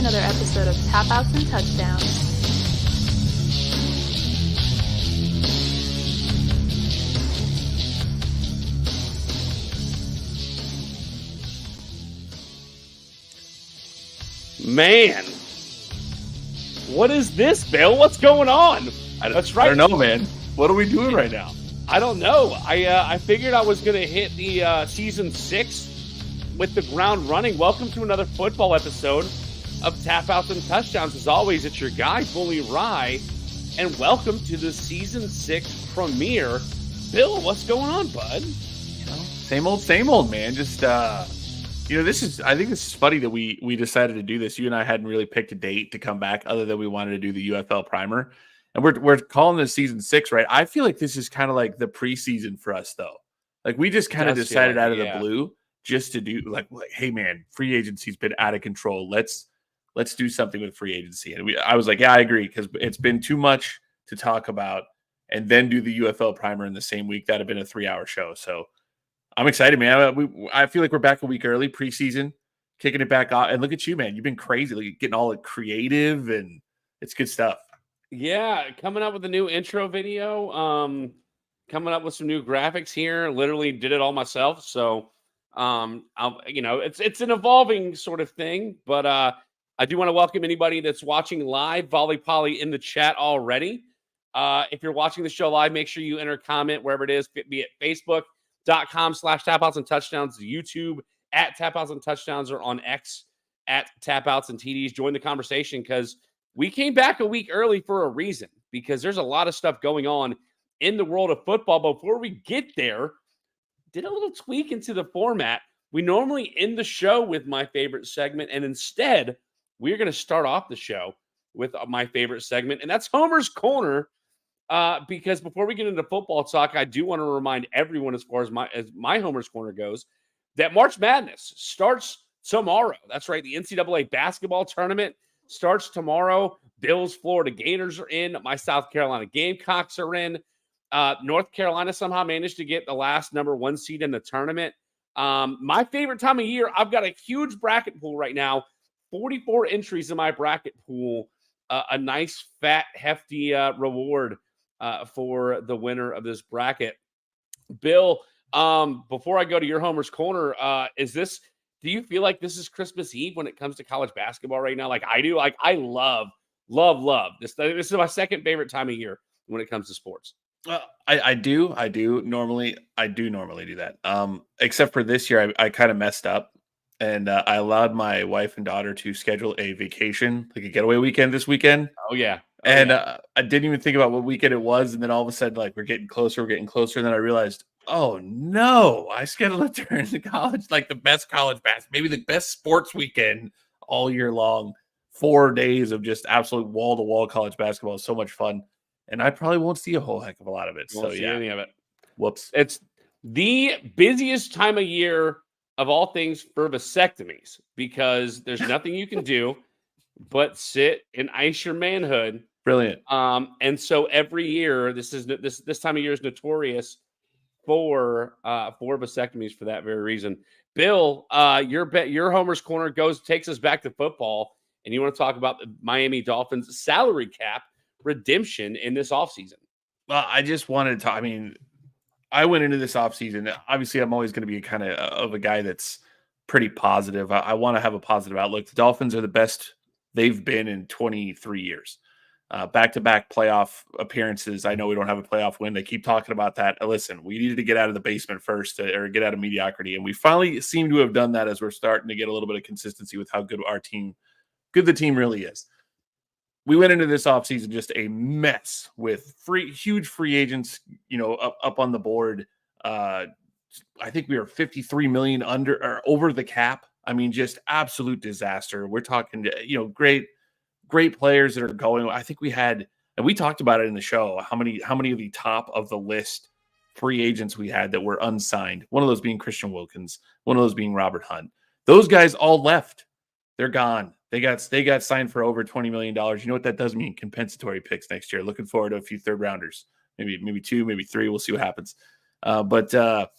another episode of Tap Outs and Touchdowns. Man, what is this, Bill? What's going on? That's right. I don't know, man. What are we doing right now? I don't know. I figured I was going to hit the season 6 with the ground running. Welcome to another football episode of Tap Outs and Touchdowns. As always, it's your guy, Bully Rye, and welcome to the season 6 premiere. Bill, what's going on, bud? Same old, man. Just I think this is funny that we decided to do this. You and I hadn't really picked a date to come back other than we wanted to do the UFL primer. And we're calling this season 6, right? I feel like this is kind of like the preseason for us, though. Like, we just kind of decided out of the blue just to do like, hey, man, free agency's been out of control. Let's do something with free agency. And I was like, yeah, I agree, because it's been too much to talk about and then do the UFL primer in the same week. That'd have been a 3-hour show. So I'm excited, man. I feel like we're back a week early, preseason, kicking it back off. And look at you, man. You've been crazy, like, getting all creative, and it's good stuff. Yeah, coming up with a new intro video, coming up with some new graphics here. Literally did it all myself. So, it's an evolving sort of thing. But I do want to welcome anybody that's watching live. Volley Polly in the chat already. If you're watching the show live, make sure you enter a comment wherever it is, be it Facebook.com/tapouts and touchdowns, YouTube at tapouts and touchdowns, or on X at tapouts and TDs. Join the conversation, because we came back a week early for a reason, because there's a lot of stuff going on in the world of football. Before we get there, did a little tweak into the format. We normally end the show with my favorite segment, and instead, we're going to start off the show with my favorite segment, and that's Homer's Corner. Because before we get into football talk, I do want to remind everyone, as far as my Homer's Corner goes, that March Madness starts tomorrow. That's right. The NCAA basketball tournament starts tomorrow. Bills, Florida Gators are in. My South Carolina Gamecocks are in. North Carolina somehow managed to get the last number 1 seed in the tournament. My favorite time of year, I've got a huge bracket pool right now. 44 entries in my bracket pool. A nice, fat, hefty reward for the winner of this bracket. Bill, before I go to your Homer's Corner, do you feel like this is Christmas Eve when it comes to college basketball right now? Like I do. Like, I love this. This is my second favorite time of year when it comes to sports. I do normally do that. Except for this year, I kind of messed up, and I allowed my wife and daughter to schedule a vacation, like a getaway weekend this weekend. Oh yeah. I didn't even think about what weekend it was, and then all of a sudden, like, we're getting closer, and then I realized, oh no, I scheduled it during the college, like the best college basketball, maybe the best sports weekend all year long. 4 days of just absolute wall-to-wall college basketball is so much fun, and I probably won't see a whole heck of a lot of it. Won't see any of it. Whoops. It's the busiest time of year of all things for vasectomies, because there's nothing you can do but sit and ice your manhood. Brilliant. And so every year, this time of year is notorious for vasectomies for that very reason. Bill, your Homer's Corner takes us back to football, and you want to talk about the Miami Dolphins salary cap redemption in this offseason. Well, I just wanted to I went into this offseason. Obviously, I'm always going to be kind of a guy that's pretty positive. I want to have a positive outlook. The Dolphins are the best they've been in 23 years. Back-to-back playoff appearances. I know we don't have a playoff win. They keep talking about that. Listen, we needed to get out of the basement first, or get out of mediocrity, and we finally seem to have done that, as we're starting to get a little bit of consistency with how good the team really is. We went into this offseason just a mess with huge free agents, up on the board. I think we were $53 million under or over the cap. I mean, just absolute disaster. We're talking, great players that are going. I think we had, and we talked about it in the show, how many of the top of the list free agents we had that were unsigned. One of those being Christian Wilkins, one of those being Robert Hunt. Those guys all left. They're gone. They got signed for over $20 million. You know what that does mean? Compensatory picks next year. Looking forward to a few third rounders, maybe 2, maybe 3. We'll see what happens. But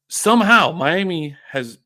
somehow Miami has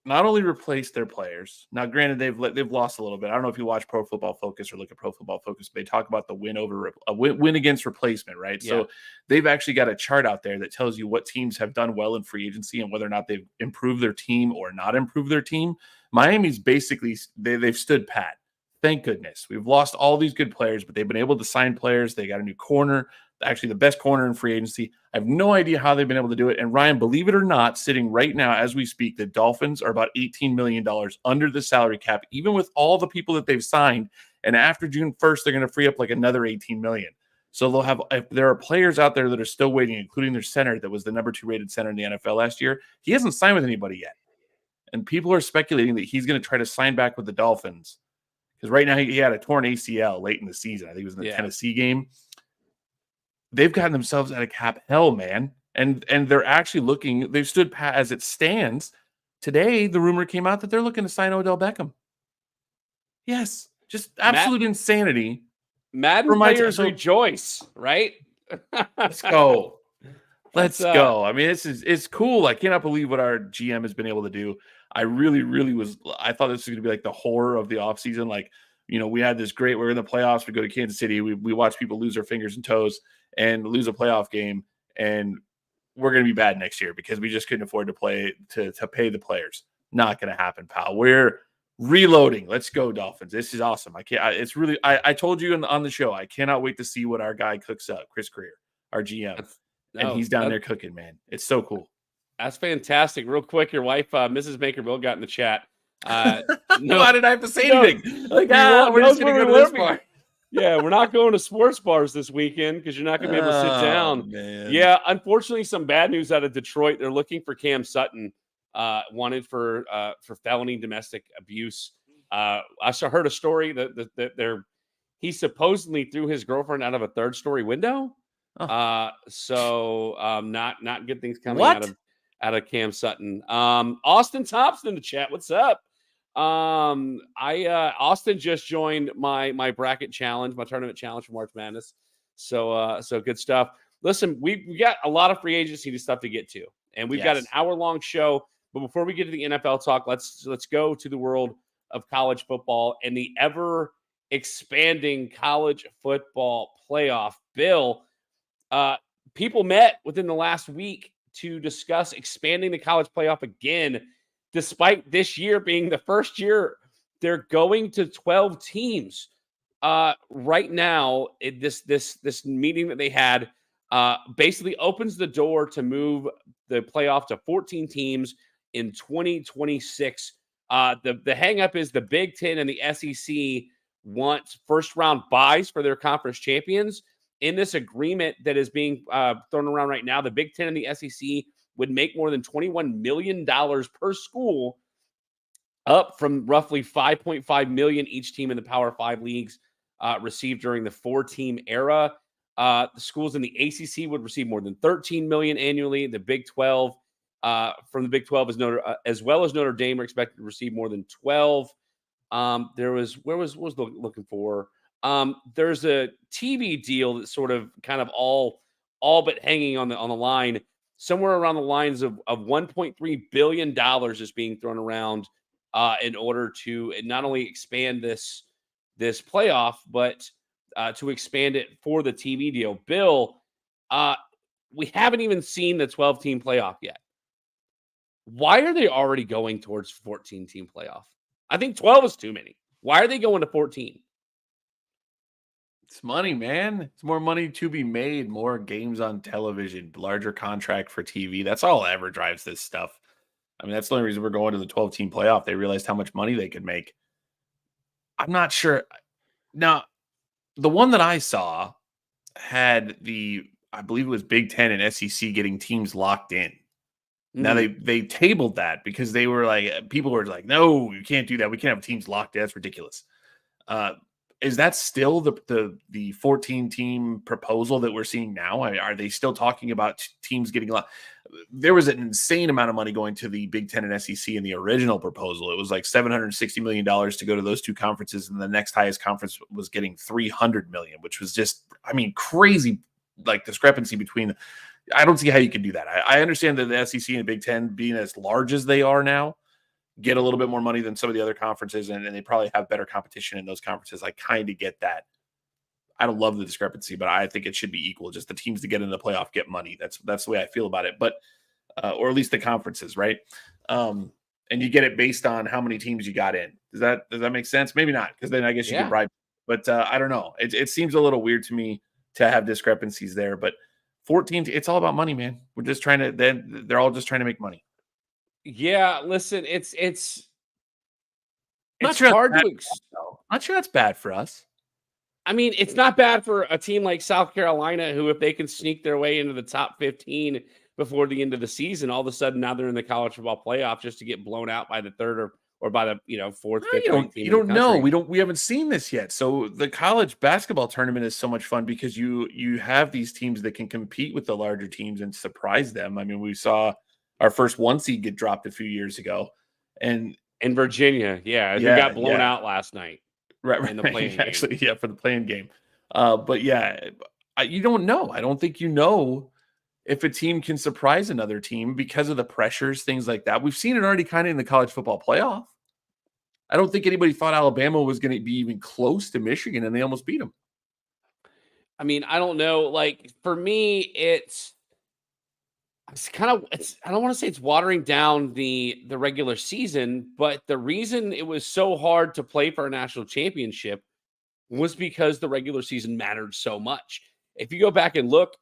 not only replace their players. Now, granted, they've lost a little bit. I don't know if you watch Pro Football Focus or look at Pro Football Focus, but they talk about the win against replacement, right? Yeah. So they've actually got a chart out there that tells you what teams have done well in free agency and whether or not they've improved their team or not improved their team. Miami's basically they've stood pat. Thank goodness. We've lost all these good players, but they've been able to sign players. They got a new corner, actually the best corner in free agency. I have no idea how they've been able to do it. And Ryan, believe it or not, sitting right now as we speak, the Dolphins are about $18 million under the salary cap, even with all the people that they've signed. And after June 1st, they're going to free up like another $18 million. So they'll have, if there are players out there that are still waiting, including their center that was the number 2 rated center in the NFL last year. He hasn't signed with anybody yet. And people are speculating that he's going to try to sign back with the Dolphins. Because right now he had a torn ACL late in the season. I think it was in the Tennessee game. They've gotten themselves out of cap hell, man. And they're actually looking, they've stood pat as it stands. Today, the rumor came out that they're looking to sign Odell Beckham. Yes, just absolute insanity. Madden players rejoice, right? Let's go. Let's go. I mean, it's cool. I cannot believe what our GM has been able to do. I really, really I thought this was going to be like the horror of the offseason. Like, we had this great, we're in the playoffs. We go to Kansas City. We watch people lose their fingers and toes and lose a playoff game. And we're going to be bad next year because we just couldn't afford to pay the players. Not going to happen, pal. We're reloading. Let's go, Dolphins. This is awesome. I told you on the show, I cannot wait to see what our guy cooks up, Chris Greer, our GM. And he's down there cooking, man. It's so cool. That's fantastic. Real quick, your wife, Mrs. Makerville, got in the chat. Why did I have to say anything? Like, we're just going to go to this bar. Yeah, we're not going to sports bars this weekend because you're not going to be able to sit down. Man. Yeah, unfortunately, some bad news out of Detroit. They're looking for Cam Sutton, wanted for felony domestic abuse. I heard a story that he supposedly threw his girlfriend out of a 3rd-story window. So not good things coming out of Cam Sutton. Austin Thompson in the chat. What's up? Austin just joined my bracket challenge, my tournament challenge for March Madness. So good stuff. Listen, we got a lot of free agency stuff to get to, and we've got an hour-long show. But before we get to the NFL talk, let's go to the world of college football and the ever expanding college football playoff. Bill, people met within the last week to discuss expanding the college playoff again, despite this year being the first year they're going to 12 teams. Right now, this meeting that they had basically opens the door to move the playoff to 14 teams in 2026. The hang up is the Big Ten and the SEC want first-round buys for their conference champions. In this agreement that is being thrown around right now, the Big Ten and the SEC would make more than $21 million per school, up from roughly $5.5 million each team in the Power 5 leagues received during the 4-team era. The schools in the ACC would receive more than $13 million annually. The Big 12, from the Big 12, as well as Notre Dame, are expected to receive more than 12. There's a TV deal that's sort of kind of all but hanging on the line. Somewhere around the lines of $1.3 billion is being thrown around in order to not only expand this playoff, but to expand it for the TV deal. Bill, we haven't even seen the 12-team playoff yet. Why are they already going towards 14-team playoff? I think 12 is too many. Why are they going to 14? It's money, man. It's more money to be made, more games on television, larger contract for TV. That's all that ever drives this stuff. I mean, that's the only reason we're going to the 12-team playoff. They realized how much money they could make. I'm not sure. Now, the one that I saw had I believe it was Big Ten and SEC getting teams locked in. Now they tabled that because they were like, people were like, no, you can't do that. We can't have teams locked in. That's ridiculous. Is that still the 14-team proposal that we're seeing now? Are they still talking about teams getting locked? There was an insane amount of money going to the Big Ten and SEC in the original proposal. It was like $760 million to go to those two conferences, and the next highest conference was getting $300 million, which was just, I mean, crazy, like discrepancy between. I don't see how you can do that. I understand that the SEC and the Big Ten being as large as they are now, get a little bit more money than some of the other conferences, and they probably have better competition in those conferences. I kind of get that. I don't love the discrepancy, but I think it should be equal. Just the teams that get in the playoff get money. That's the way I feel about it. But or at least the conferences, right? And you get it based on how many teams you got in. Does that make sense? Maybe not, because then I guess you could bribe. But I don't know. It seems a little weird to me to have discrepancies there. But 14, it's all about money, man. We're just trying to. They're all just trying to make money. Yeah, listen, it's Not sure hard to. Not sure that's bad for us. I mean, it's not bad for a team like South Carolina, who, if they can sneak their way into the top 15 before the end of the season, all of a sudden now they're in the college football playoff just to get blown out by the third or by the fourth, fifth team. You don't know. We haven't seen this yet. So the college basketball tournament is so much fun because you have these teams that can compete with the larger teams and surprise them. I mean, we saw our first 1 seed get dropped a few years ago, and in Virginia, who got blown out last night. Right. In the playing actually, game. For the playing game. But you don't know. I don't think you know if a team can surprise another team because of the pressures, things like that. We've seen it already kind of in the college football playoff. I don't think anybody thought Alabama was going to be even close to Michigan, and they almost beat them. I mean, I don't know. Like, for me, it's kind of, I don't want to say it's watering down the regular season, but the reason it was so hard to play for a national championship was because the regular season mattered so much. If you go back and look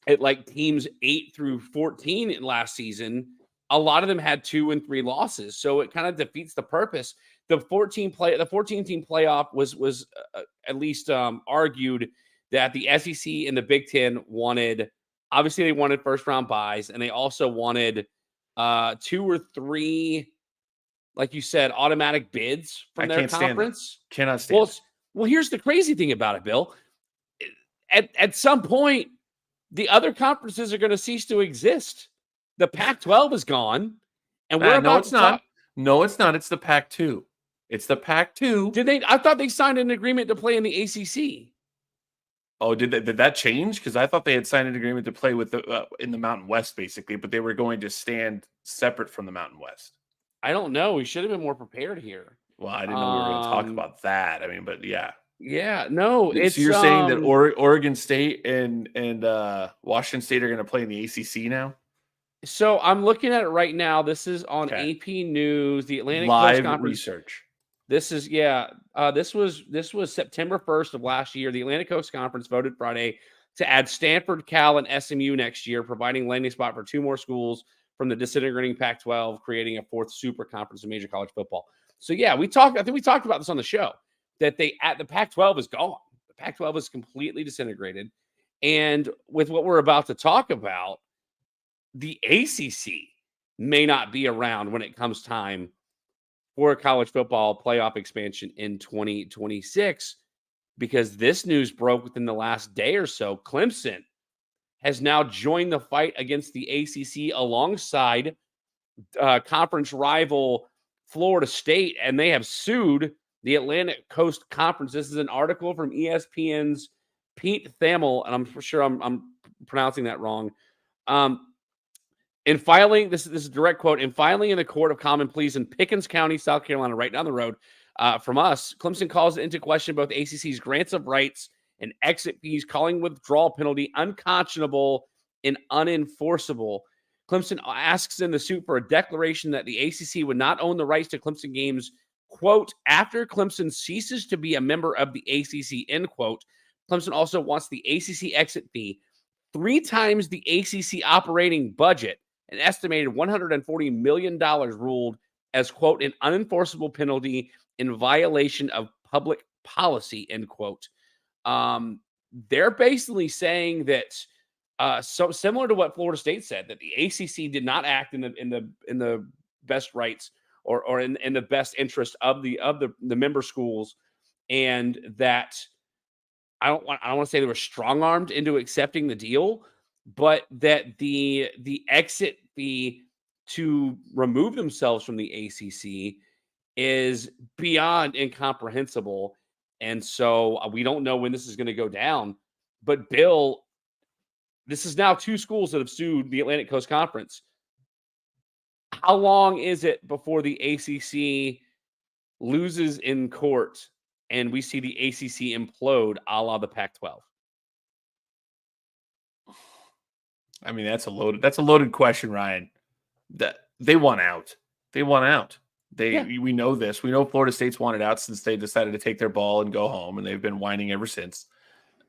at like teams 8 through 14 in last season, a lot of them had 2 and 3 losses. So it kind of defeats the purpose. The 14 team playoff was at least argued that the SEC and the Big Ten wanted. Obviously, they wanted first-round buys, and they also wanted 2 or 3, like you said, automatic bids from their conference. Cannot stand it. Well, here's the crazy thing about it, Bill. At some point, the other conferences are going to cease to exist. The Pac-12 is gone, and we're about it's not. No, it's not. It's the Pac-2. It's the Pac-2. I thought they signed an agreement to play in the ACC. Oh, did that change? Because I thought they had signed an agreement to play with in the Mountain West, basically, but they were going to stand separate from the Mountain West. I don't know. We should have been more prepared here. Well, I didn't know we were going to talk about that. I mean, but yeah. Yeah, no. So you're saying that Oregon State and Washington State are going to play in the ACC now? So I'm looking at it right now. This is on AP News, the Atlantic Coast Conference research. This is this was September 1st of last year. The Atlantic Coast Conference voted Friday to add Stanford, Cal, and SMU next year, providing landing spot for 2 more schools from the disintegrating Pac-12, creating a 4th super conference in major college football. So I think we talked about this on the show, that the Pac-12 is gone. The Pac-12 is completely disintegrated. And with what we're about to talk about, the ACC may not be around when it comes time for a college football playoff expansion in 2026, because this news broke within the last day or so. Clemson has now joined the fight against the ACC alongside conference rival Florida State, and they have sued the Atlantic Coast Conference. This is an article from ESPN's Pete Thamel, and I'm sure I'm pronouncing that wrong. In filing, this is a direct quote, in filing in the Court of Common Pleas in Pickens County, South Carolina, right down the road from us, Clemson calls into question both ACC's grants of rights and exit fees, calling withdrawal penalty unconscionable and unenforceable. Clemson asks in the suit for a declaration that the ACC would not own the rights to Clemson games, quote, after Clemson ceases to be a member of the ACC, end quote. Clemson also wants the ACC exit fee 3 times the ACC operating budget, an estimated $140 million, ruled as, quote, an unenforceable penalty in violation of public policy, end quote. They're basically saying that, so similar to what Florida State said, that the ACC did not act in the best rights or in the best interest of the member schools, and that I don't want to say they were strong-armed into accepting the deal, but that the exit fee to remove themselves from the ACC is beyond incomprehensible. And so we don't know when this is going to go down. But Bill, this is now 2 schools that have sued the Atlantic Coast Conference. how long is it before the ACC loses in court and we see the ACC implode a la the Pac-12? I mean, that's a loaded question, Ryan. That they want out. They want out. We know this. We know Florida State's wanted out since they decided to take their ball and go home, and they've been whining ever since.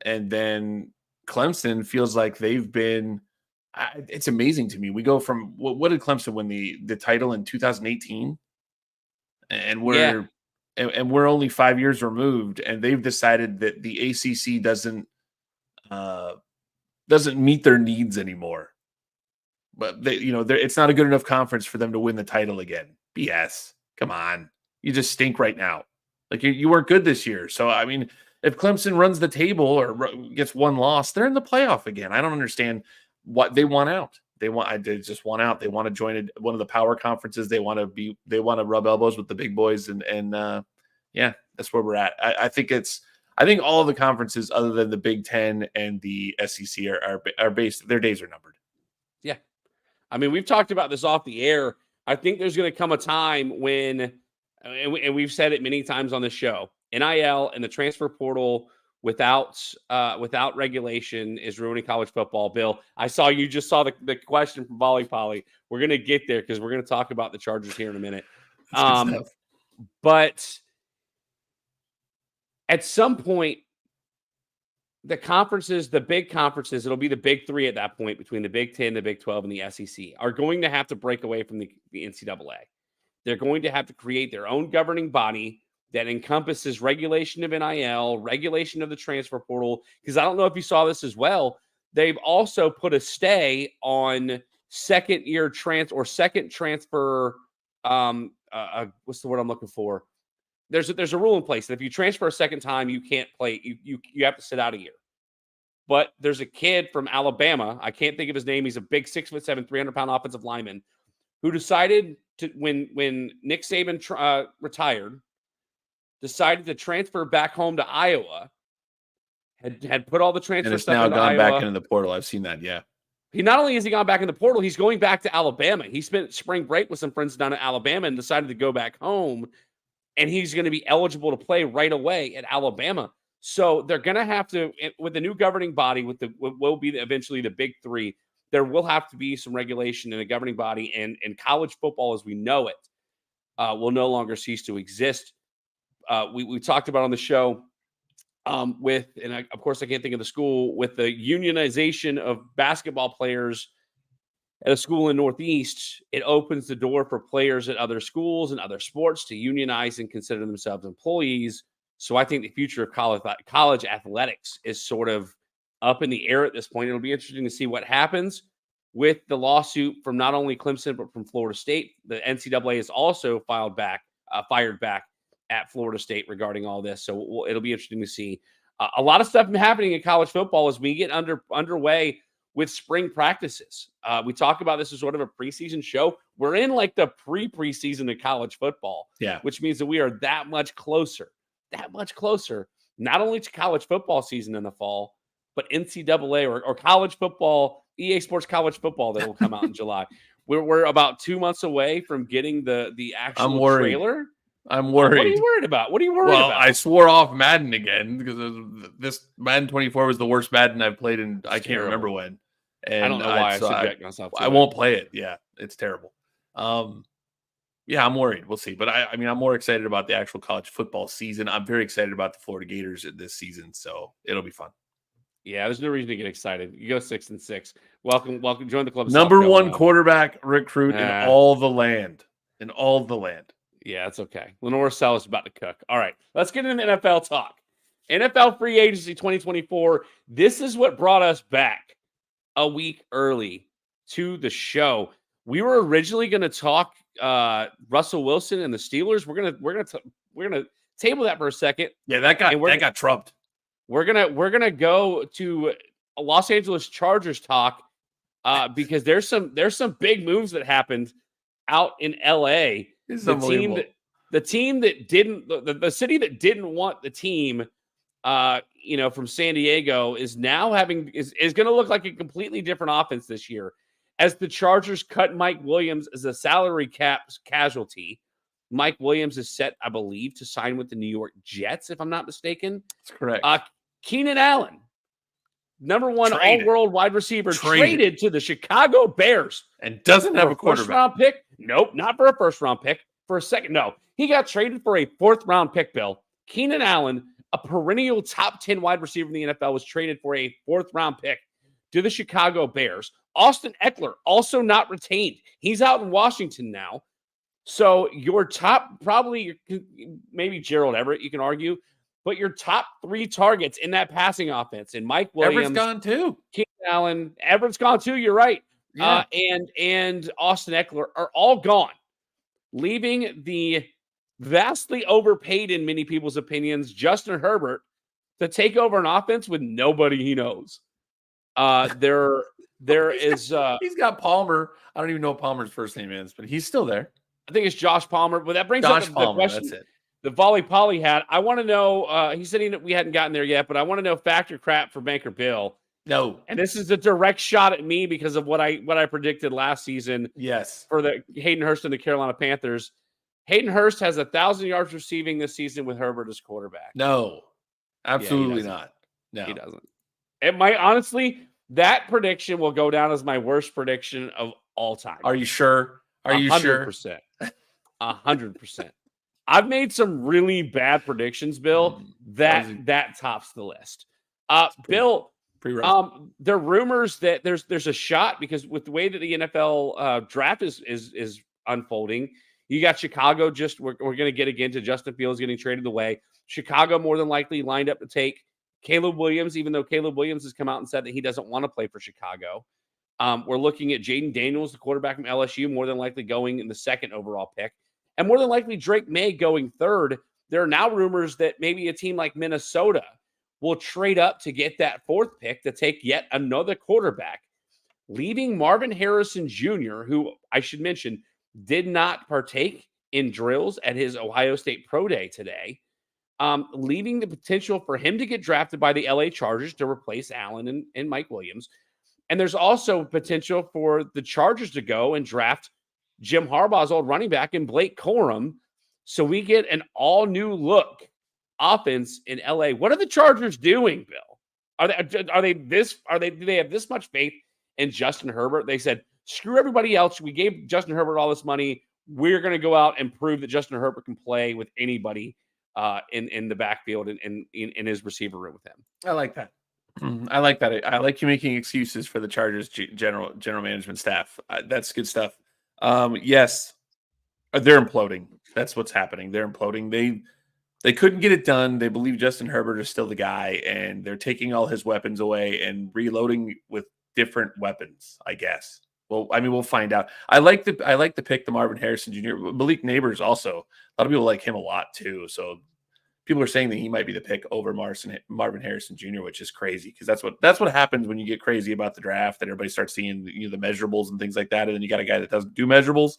And then Clemson feels like they've been. It's amazing to me. We go from what did Clemson win the title in 2018, and we're only 5 years removed, and they've decided that the ACC doesn't meet their needs anymore. But it's not a good enough conference for them to win the title again. BS. Come on. You just stink right now. Like you weren't good this year. So, I mean, if Clemson runs the table or gets one loss, they're in the playoff again. I don't understand what they want out. They just want out. They want to join one of the power conferences. They want to rub elbows with the big boys. And that's where we're at. I think all of the conferences other than the Big Ten and the SEC are based. Their days are numbered. Yeah. I mean, we've talked about this off the air. I think there's going to come a time when, and we've said it many times on the show, NIL and the transfer portal without regulation is ruining college football. Bill, I saw you just saw the question from Volley Polly. We're going to get there because we're going to talk about the Chargers here in a minute. But at some point, the big conferences, it'll be the big three at that point between the Big Ten, the Big 12, and the SEC, are going to have to break away from the NCAA. They're going to have to create their own governing body that encompasses regulation of NIL, regulation of the transfer portal. Because I don't know if you saw this as well. They've also put a stay on second transfer. What's the word I'm looking for? There's a rule in place that if you transfer a second time, you can't play. You have to sit out a year. But there's a kid from Alabama. I can't think of his name. He's a big 6'7", 300-pound offensive lineman who decided to when Nick Saban retired, decided to transfer back home to Iowa. Had put all the transfer stuff now into gone Iowa. Back into the portal. I've seen that. Yeah. He not only has he gone back in the portal, he's going back to Alabama. He spent spring break with some friends down in Alabama and decided to go back home. And he's going to be eligible to play right away at Alabama. So they're going to have to, with the new governing body, what will be eventually the big three, there will have to be some regulation in a governing body, and college football as we know it will no longer cease to exist. We talked about on the show of course I can't think of the school, with the unionization of basketball players at a school in Northeast, it opens the door for players at other schools and other sports to unionize and consider themselves employees. So I think the future of college athletics is sort of up in the air at this point. It'll be interesting to see what happens with the lawsuit from not only Clemson, but from Florida State. The NCAA has also fired back at Florida State regarding all this. So it'll be interesting to see. A lot of stuff happening in college football as we get underway with spring practices. We talk about this as sort of a preseason show. We're in like the preseason of college football, which means that we are that much closer, not only to college football season in the fall, but NCAA or college football, EA Sports college football that will come out in July. We're about 2 months away from getting the actual trailer. I'm worried. What are you worried about? Well, I swore off Madden again because this Madden 24 was the worst Madden I've played in I can't remember when. And I don't know why I subject myself to it. I won't play it. Yeah, it's terrible. I'm worried. We'll see. But I'm more excited about the actual college football season. I'm very excited about the Florida Gators this season, so it'll be fun. Yeah, there's no reason to get excited. You go 6-6. Welcome. Join the club. Number one quarterback recruit in all the land. Yeah, it's okay. Lenore Sell is about to cook. All right, let's get into NFL talk. NFL free agency 2024. This is what brought us back a week early to the show. We were originally going to talk Russell Wilson and the Steelers. We're gonna table that for a second. Yeah, that got trumped. We're gonna go to a Los Angeles Chargers talk because there's some big moves that happened out in LA. The team that didn't the city that didn't want the team from San Diego is now is going to look like a completely different offense this year. As the Chargers cut Mike Williams as a salary cap casualty, Mike Williams is set, I believe, to sign with the New York Jets, if I'm not mistaken. That's correct. Keenan Allen, number one all-world wide receiver, traded to the Chicago Bears. And doesn't have a quarterback. First-round pick? Nope, not for a first-round pick. For a second, no. He got traded for a fourth-round pick, Bill. Keenan Allen, a perennial top 10 wide receiver in the NFL, was traded for a fourth-round pick to the Chicago Bears. Austin Eckler, also not retained. He's out in Washington now. So your top, probably maybe Gerald Everett, you can argue, but your top 3 targets in that passing offense, and Mike Williams, Everett's gone too. Keenan Allen, Everett's gone too. You're right. Yeah. And Austin Eckler are all gone, leaving the vastly overpaid, in many people's opinions, Justin Herbert to take over an offense with nobody he knows. There is he's got Palmer. I don't even know what Palmer's first name is, but he's still there. I think it's Josh Palmer. But that brings up the question that's it. the Volley Polly had. I want to know. He said we hadn't gotten there yet, but I want to know factor crap for Banker Bill. No, and this is a direct shot at me because of what I predicted last season. Yes, for the Hayden Hurst and the Carolina Panthers. Hayden Hurst has 1,000 yards receiving this season with Herbert as quarterback. No, absolutely not. No, he doesn't. It might, honestly, that prediction will go down as my worst prediction of all time. Are you sure? Are you 100%. 100%. I've made some really bad predictions, Bill. That tops the list. Bill, there are rumors that there's a shot, because with the way that the NFL draft is unfolding, you got Chicago. We're going to get again to Justin Fields getting traded away. Chicago more than likely lined up to take Caleb Williams, even though Caleb Williams has come out and said that he doesn't want to play for Chicago. We're looking at Jaden Daniels, the quarterback from LSU, more than likely going in the 2nd overall pick. And more than likely Drake May going 3rd. There are now rumors that maybe a team like Minnesota will trade up to get that 4th pick to take yet another quarterback, leaving Marvin Harrison Jr., who I should mention did not partake in drills at his Ohio State Pro Day today, leaving the potential for him to get drafted by the LA Chargers to replace Allen and Mike Williams. And there's also potential for the Chargers to go and draft Jim Harbaugh's old running back in Blake Corum. So we get an all-new look offense in LA. What are the Chargers doing, Bill? Do they have this much faith in Justin Herbert? They said, screw everybody else. We gave Justin Herbert all this money. We're going to go out and prove that Justin Herbert can play with anybody in the backfield and in his receiver room with him. I like that. I like that. I like you making excuses for the Chargers general management staff. That's good stuff. Yes, they're imploding. That's what's happening. They're imploding. They couldn't get it done. They believe Justin Herbert is still the guy, and they're taking all his weapons away and reloading with different weapons, I guess. Well, I mean, we'll find out. I like the pick, the Marvin Harrison Jr. Malik Neighbors also. A lot of people like him a lot too. So people are saying that he might be the pick over Marvin Harrison Jr., which is crazy, because that's what happens when you get crazy about the draft and everybody starts seeing the measurables and things like that, and then you got a guy that doesn't do measurables.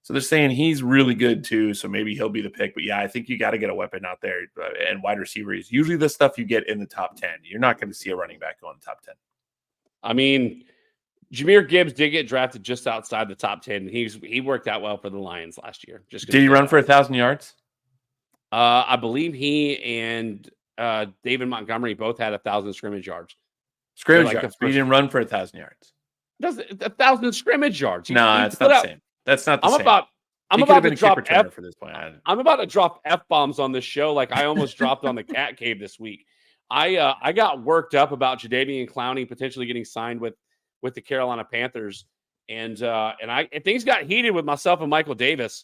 So they're saying he's really good too, so maybe he'll be the pick. But yeah, I think you got to get a weapon out there, and wide receiver is usually the stuff you get in the top 10. You're not going to see a running back go in the top 10. I mean, Jahmyr Gibbs did get drafted just outside the top 10. He worked out well for the Lions last year. Did he run for 1,000 yards? I believe he and David Montgomery both had 1,000 scrimmage yards. Scrimmage yards. But he didn't run for 1,000 yards. 1,000 scrimmage yards. No, that's not the same. That's not the same. I'm about to drop for this point. I'm about to drop F-bombs on this show like I almost dropped on the Cat Cave this week. I got worked up about Jadeveon Clowney potentially getting signed with the Carolina Panthers, and things got heated with myself and Michael Davis,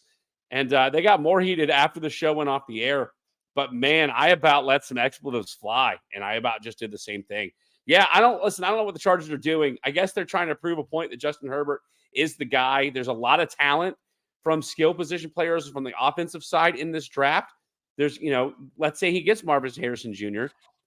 and they got more heated after the show went off the air. But man, I about let some expletives fly, and I about just did the same thing. Yeah, I don't know what the Chargers are doing. I guess they're trying to prove a point that Justin Herbert is the guy. There's a lot of talent from skill position players from the offensive side in this draft. There's, let's say he gets Marvin Harrison Jr.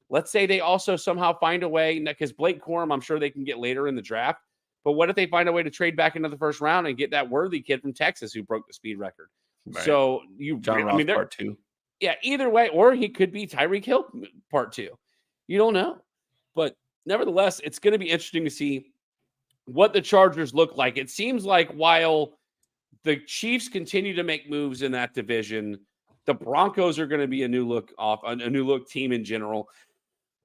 Let's say they also somehow find a way, because Blake Corum, I'm sure they can get later in the draft. But what if they find a way to trade back into the first round and get that Worthy kid from Texas who broke the speed record? Right. So John Ross part 2. Yeah, either way, or he could be Tyreek Hill part 2. You don't know. But nevertheless, it's going to be interesting to see what the Chargers look like. It seems like while the Chiefs continue to make moves in that division, the Broncos are going to be a new look team in general.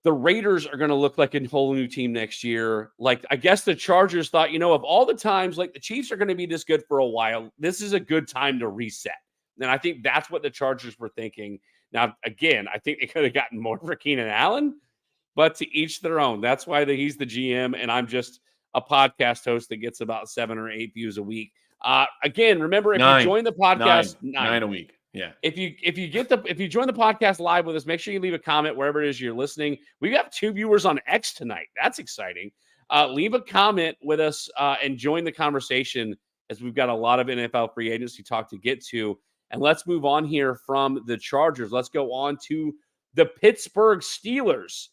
The Raiders are going to look like a whole new team next year. Like, I guess the Chargers thought, of all the times, like the Chiefs are going to be this good for a while, this is a good time to reset. And I think that's what the Chargers were thinking. Now, again, I think they could have gotten more for Keenan Allen, but to each their own. That's why he's the GM, and I'm just a podcast host that gets about 7 or 8 views a week. Again, remember, if you join the podcast, nine a week. Yeah. If you join the podcast live with us, make sure you leave a comment wherever it is you're listening. We got 2 viewers on X tonight. That's exciting. Leave a comment with us and join the conversation, as we've got a lot of NFL free agency talk to get to. And let's move on here from the Chargers. Let's go on to the Pittsburgh Steelers,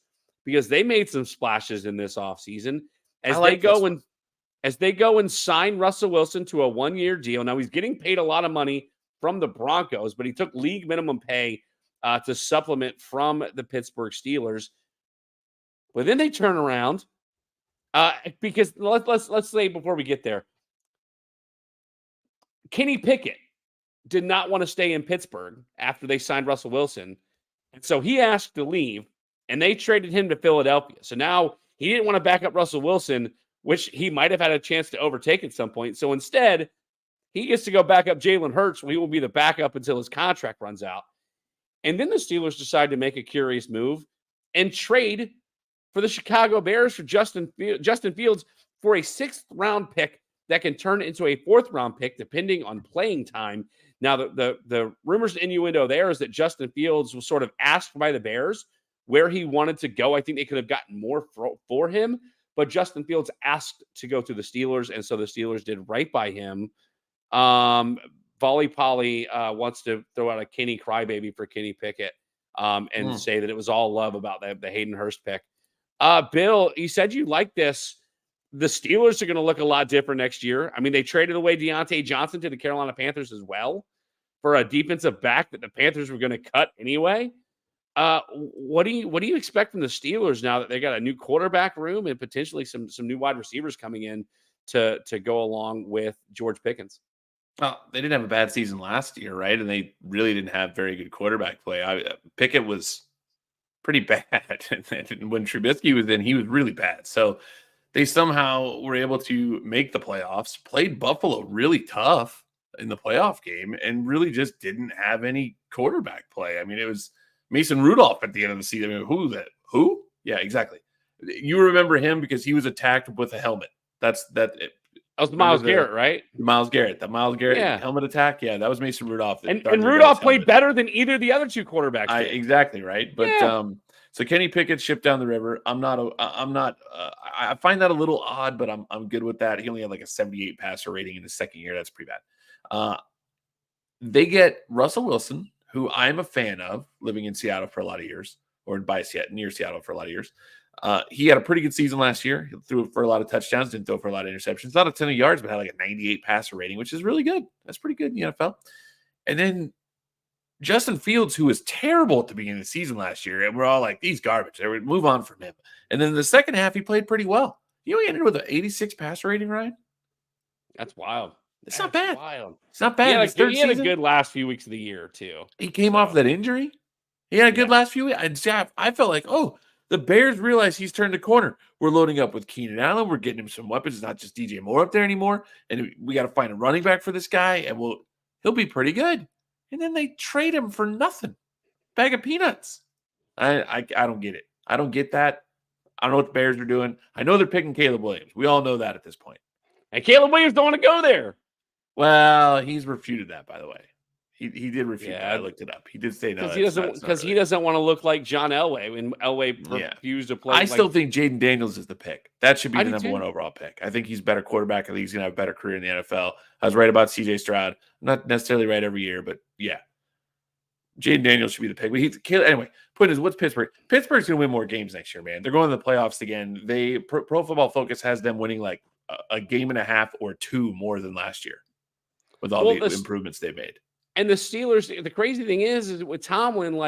because they made some splashes in this offseason as they go and sign Russell Wilson to a 1-year deal. Now, he's getting paid a lot of money from the Broncos, but he took league minimum pay to supplement from the Pittsburgh Steelers. But then they turn around because let's say before we get there, Kenny Pickett did not want to stay in Pittsburgh after they signed Russell Wilson. And so he asked to leave, and they traded him to Philadelphia. So now he didn't want to back up Russell Wilson, which he might have had a chance to overtake at some point. So instead, he gets to go back up Jalen Hurts. He will be the backup until his contract runs out. And then the Steelers decide to make a curious move and trade for the Chicago Bears for Justin Fields for a 6th-round pick that can turn into a 4th-round pick depending on playing time. Now, the rumors and innuendo there is that Justin Fields was sort of asked by the Bears where he wanted to go. I think they could have gotten more for him, but Justin Fields asked to go to the Steelers, and so the Steelers did right by him. Volley Polly wants to throw out a Kenny crybaby for Kenny Pickett and say that it was all love about the Hayden Hurst pick. Bill, you said you like this. The Steelers are going to look a lot different next year. I mean, they traded away Deontay Johnson to the Carolina Panthers as well for a defensive back that the Panthers were going to cut anyway. What do you expect from the Steelers now that they got a new quarterback room and potentially some new wide receivers coming in to go along with George Pickens? Well, they didn't have a bad season last year, right? And they really didn't have very good quarterback play. Pickett was pretty bad. And when Trubisky was in, he was really bad. So they somehow were able to make the playoffs, played Buffalo really tough in the playoff game, and really just didn't have any quarterback play. I mean, it was Mason Rudolph at the end of the season. I mean, who's that? Who? Yeah, exactly. You remember him because he was attacked with a helmet. That was Myles Garrett, right? The Myles Garrett helmet attack. Yeah, that was Mason Rudolph. And Rudolph played better than either of the other 2 quarterbacks. Exactly right. But so Kenny Pickett shipped down the river. I find that a little odd, but I'm good with that. He only had like a 78 passer rating in his 2nd year. That's pretty bad. They get Russell Wilson, who I'm a fan of, living in Seattle for a lot of years, or near Seattle for a lot of years. He had a pretty good season last year. He threw for a lot of touchdowns, didn't throw for a lot of interceptions. Not a ton of yards, but had like a 98 passer rating, which is really good. That's pretty good in the NFL. And then Justin Fields, who was terrible at the beginning of the season last year, and we're all like, he's garbage. They would move on from him. And then in the second half, he played pretty well. He ended with an 86 passer rating, Ryan. That's wild. It's not bad. Wild. It's not bad. He had a good last few weeks of the year, too. He came off that injury. He had a good last few weeks. I felt like, the Bears realize he's turned a corner. We're loading up with Keenan Allen. We're getting him some weapons. It's not just DJ Moore up there anymore. And we got to find a running back for this guy, and he'll be pretty good. And then they trade him for nothing. Bag of peanuts. I don't get it. I don't get that. I don't know what the Bears are doing. I know they're picking Caleb Williams. We all know that at this point. And Caleb Williams don't want to go there. Well, he's refuted that, by the way. He did refute that. I looked it up. He did say no. Because he doesn't want to look like John Elway when Elway refused to play. I still think Jaden Daniels is the pick. That should be the number 1 overall pick. I think he's a better quarterback. I think he's going to have a better career in the NFL. I was right about CJ Stroud. I'm not necessarily right every year, but yeah. Jaden Daniels should be the pick. But anyway, point is, what's Pittsburgh? Pittsburgh's going to win more games next year, man. They're going to the playoffs again. Pro Football Focus has them winning like a game and a half or 2 more than last year with all the improvements they made. And the Steelers, the crazy thing is with Tomlin,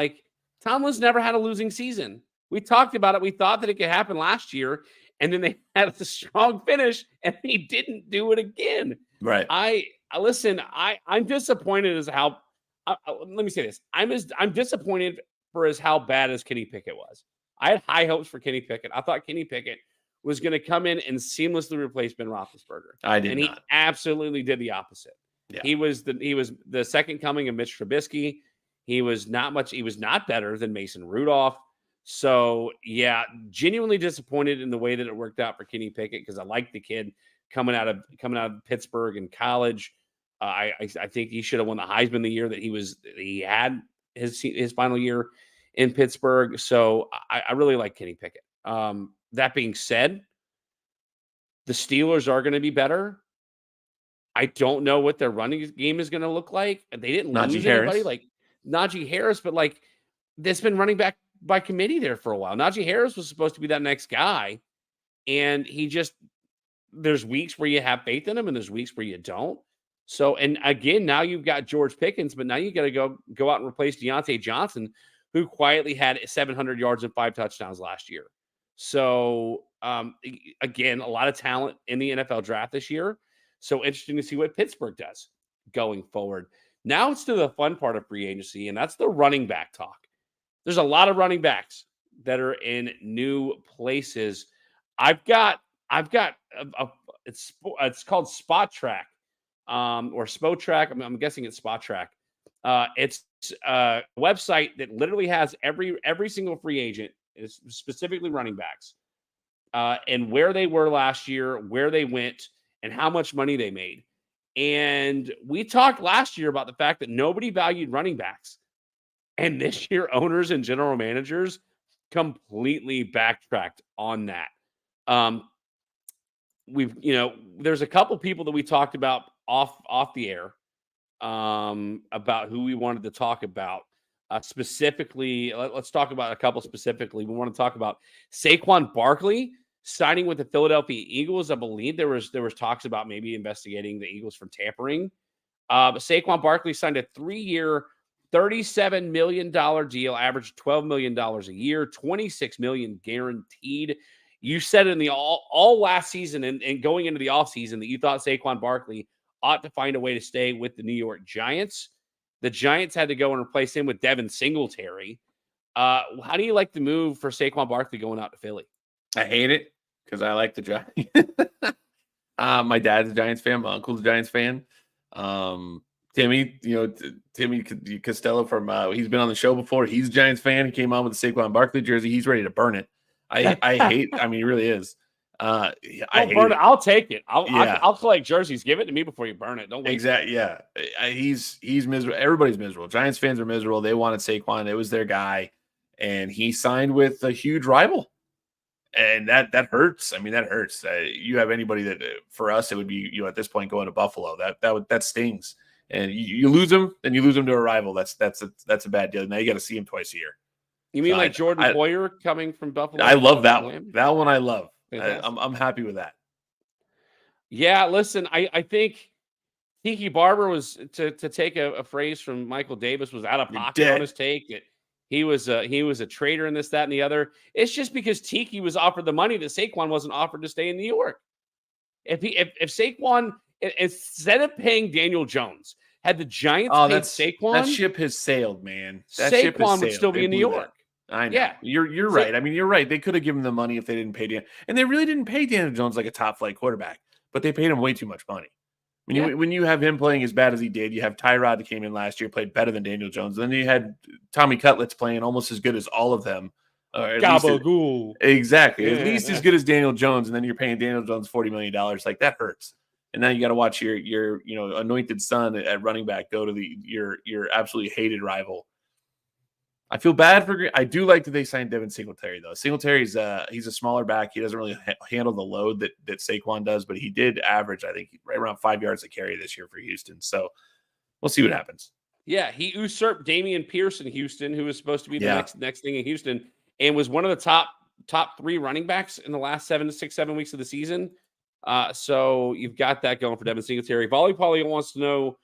Tomlin's never had a losing season. We talked about it. We thought that it could happen last year. and then they had a strong finish, and he didn't do it again. Right. Listen. I'm disappointed as how. Let me say this. I'm disappointed for as how bad as Kenny Pickett was. I had high hopes for Kenny Pickett. I thought Kenny Pickett was going to come in and seamlessly replace Ben Roethlisberger. I did and not. He absolutely did the opposite. Yeah. He was the second coming of Mitch Trubisky. He was not better than Mason Rudolph. So yeah, genuinely disappointed in the way that it worked out for Kenny Pickett because I like the kid coming out of Pittsburgh in college. I think he should have won the Heisman the year that he had his final year in Pittsburgh. So I really like Kenny Pickett. That being said, the Steelers are going to be better. I don't know what their running game is going to look like. They didn't lose anybody like Najee Harris, but like that's been running back by committee there for a while. Najee Harris was supposed to be that next guy, and there's weeks where you have faith in him, and there's weeks where you don't. So, and again, now you've got George Pickens, but now you got to go out and replace Deontay Johnson, who quietly had 700 yards and 5 touchdowns last year. So, again, a lot of talent in the NFL draft this year. So interesting to see what Pittsburgh does going forward. Now it's to the fun part of free agency, and that's the running back talk. There's a lot of running backs that are in new places. I've got it's called Spot Track, or Spo Track. I'm guessing it's Spot Track. It's a website that literally has every single free agent, it's specifically running backs, and where they were last year, where they went, and how much money they made. And we talked last year about the fact that nobody valued running backs. And this year, owners and general managers completely backtracked on that. There's a couple people that we talked about off the air about who we wanted to talk about. Specifically, let's talk about a couple specifically. We want to talk about Saquon Barkley signing with the Philadelphia Eagles. I believe there was talks about maybe investigating the Eagles for tampering. But Saquon Barkley signed a 3-year, $37 million deal, averaged $12 million a year, $26 million guaranteed. You said in the all last season and going into the offseason that you thought Saquon Barkley ought to find a way to stay with the New York Giants. The Giants had to go and replace him with Devin Singletary. How do you like the move for Saquon Barkley going out to Philly? I hate it because I like the Giants. My dad's a Giants fan. My uncle's a Giants fan. Timmy Costello from he's been on the show before. He's a Giants fan. He came on with the Saquon Barkley jersey. He's ready to burn it. I hate. I mean, he really is. Burn it. I'll take it. I'll collect jerseys. Give it to me before you burn it. Don't wait. Exactly. Yeah. He's miserable. Everybody's miserable. Giants fans are miserable. They wanted Saquon. It was their guy, and he signed with a huge rival, and that hurts. I mean, that hurts. You have anybody that for us it would be at this point going to Buffalo. That stings. And you lose him, then you lose him to a rival. That's a bad deal. Now you got to see him twice a year. You mean Jordan Poyer coming from Buffalo? I love that one. That one I love. I'm happy with that. Yeah, listen, I think Tiki Barber was to take a phrase from Michael Davis was out of pocket on his take. He was a traitor in this, that, and the other. It's just because Tiki was offered the money that Saquon wasn't offered to stay in New York. If Saquon, instead of paying Daniel Jones, had the Giants paid Saquon, that ship has sailed, man. Saquon would still be in New York. I know. Yeah, you're right. I mean, you're right. They could have given him the money if they didn't pay Dan, and they really didn't pay Daniel Jones like a top flight quarterback, but they paid him way too much money. When you have him playing as bad as he did, you have Tyrod that came in last year, played better than Daniel Jones. And then you had Tommy Cutlets playing almost as good as all of them. Gabagool. Exactly. Yeah. At least as good as Daniel Jones, and then you're paying Daniel Jones $40 million. Like, that hurts. And now you got to watch your anointed son at running back go to your absolutely hated rival. I feel bad for. I do like that they signed Devin Singletary though. Singletary's he's a smaller back. He doesn't really handle the load that Saquon does, but he did average, I think, right around 5 yards a carry this year for Houston. So we'll see what happens. Yeah, he usurped Dameon Pierce in Houston, who was supposed to be the next thing in Houston, and was one of the top 3 running backs in the last 7 weeks of the season. So you've got that going for Devin Singletary. Volley Polly wants to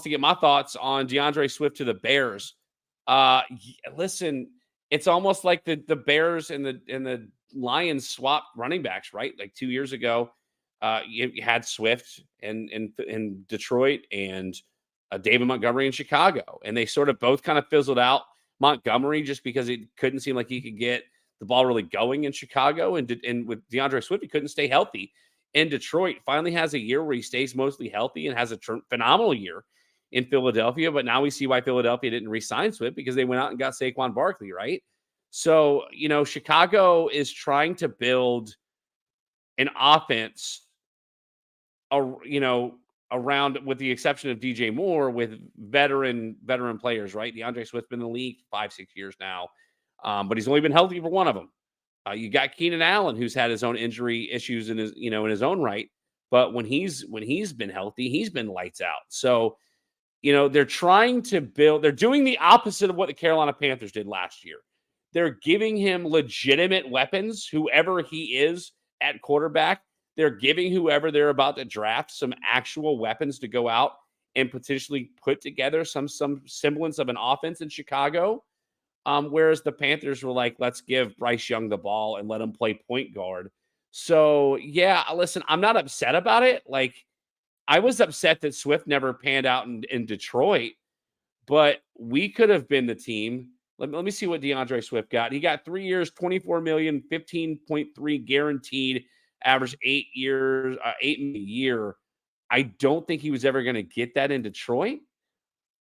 get my thoughts on DeAndre Swift to the Bears. Listen, it's almost like the Bears and the Lions swapped running backs, right? Like 2 years ago, you had Swift in Detroit and David Montgomery in Chicago, and they sort of both kind of fizzled out. Montgomery just because it couldn't seem like he could get the ball really going in Chicago, and with DeAndre Swift, he couldn't stay healthy in Detroit. Finally has a year where he stays mostly healthy and has a phenomenal year in Philadelphia. But now we see why Philadelphia didn't re-sign Swift, because they went out and got Saquon Barkley, right? So, Chicago is trying to build an offense, around, with the exception of DJ Moore, with veteran players, right? DeAndre Swift's been in the league 5-6 years now, but he's only been healthy for one of them. You got Keenan Allen, who's had his own injury issues in his own right, but when he's been healthy, he's been lights out. So, they're trying to build. They're doing the opposite of what the Carolina Panthers did last year. They're giving him legitimate weapons, whoever he is at quarterback. They're giving whoever they're about to draft some actual weapons to go out and potentially put together some semblance of an offense in Chicago. Whereas the Panthers were like, let's give Bryce Young the ball and let him play point guard. So, yeah, listen, I'm not upset about it. Like, I was upset that Swift never panned out in Detroit, but we could have been the team. Let me see what DeAndre Swift got. He got 3 years, $24 million, 15.3 guaranteed, average 8 years, 8 a year. I don't think he was ever going to get that in Detroit.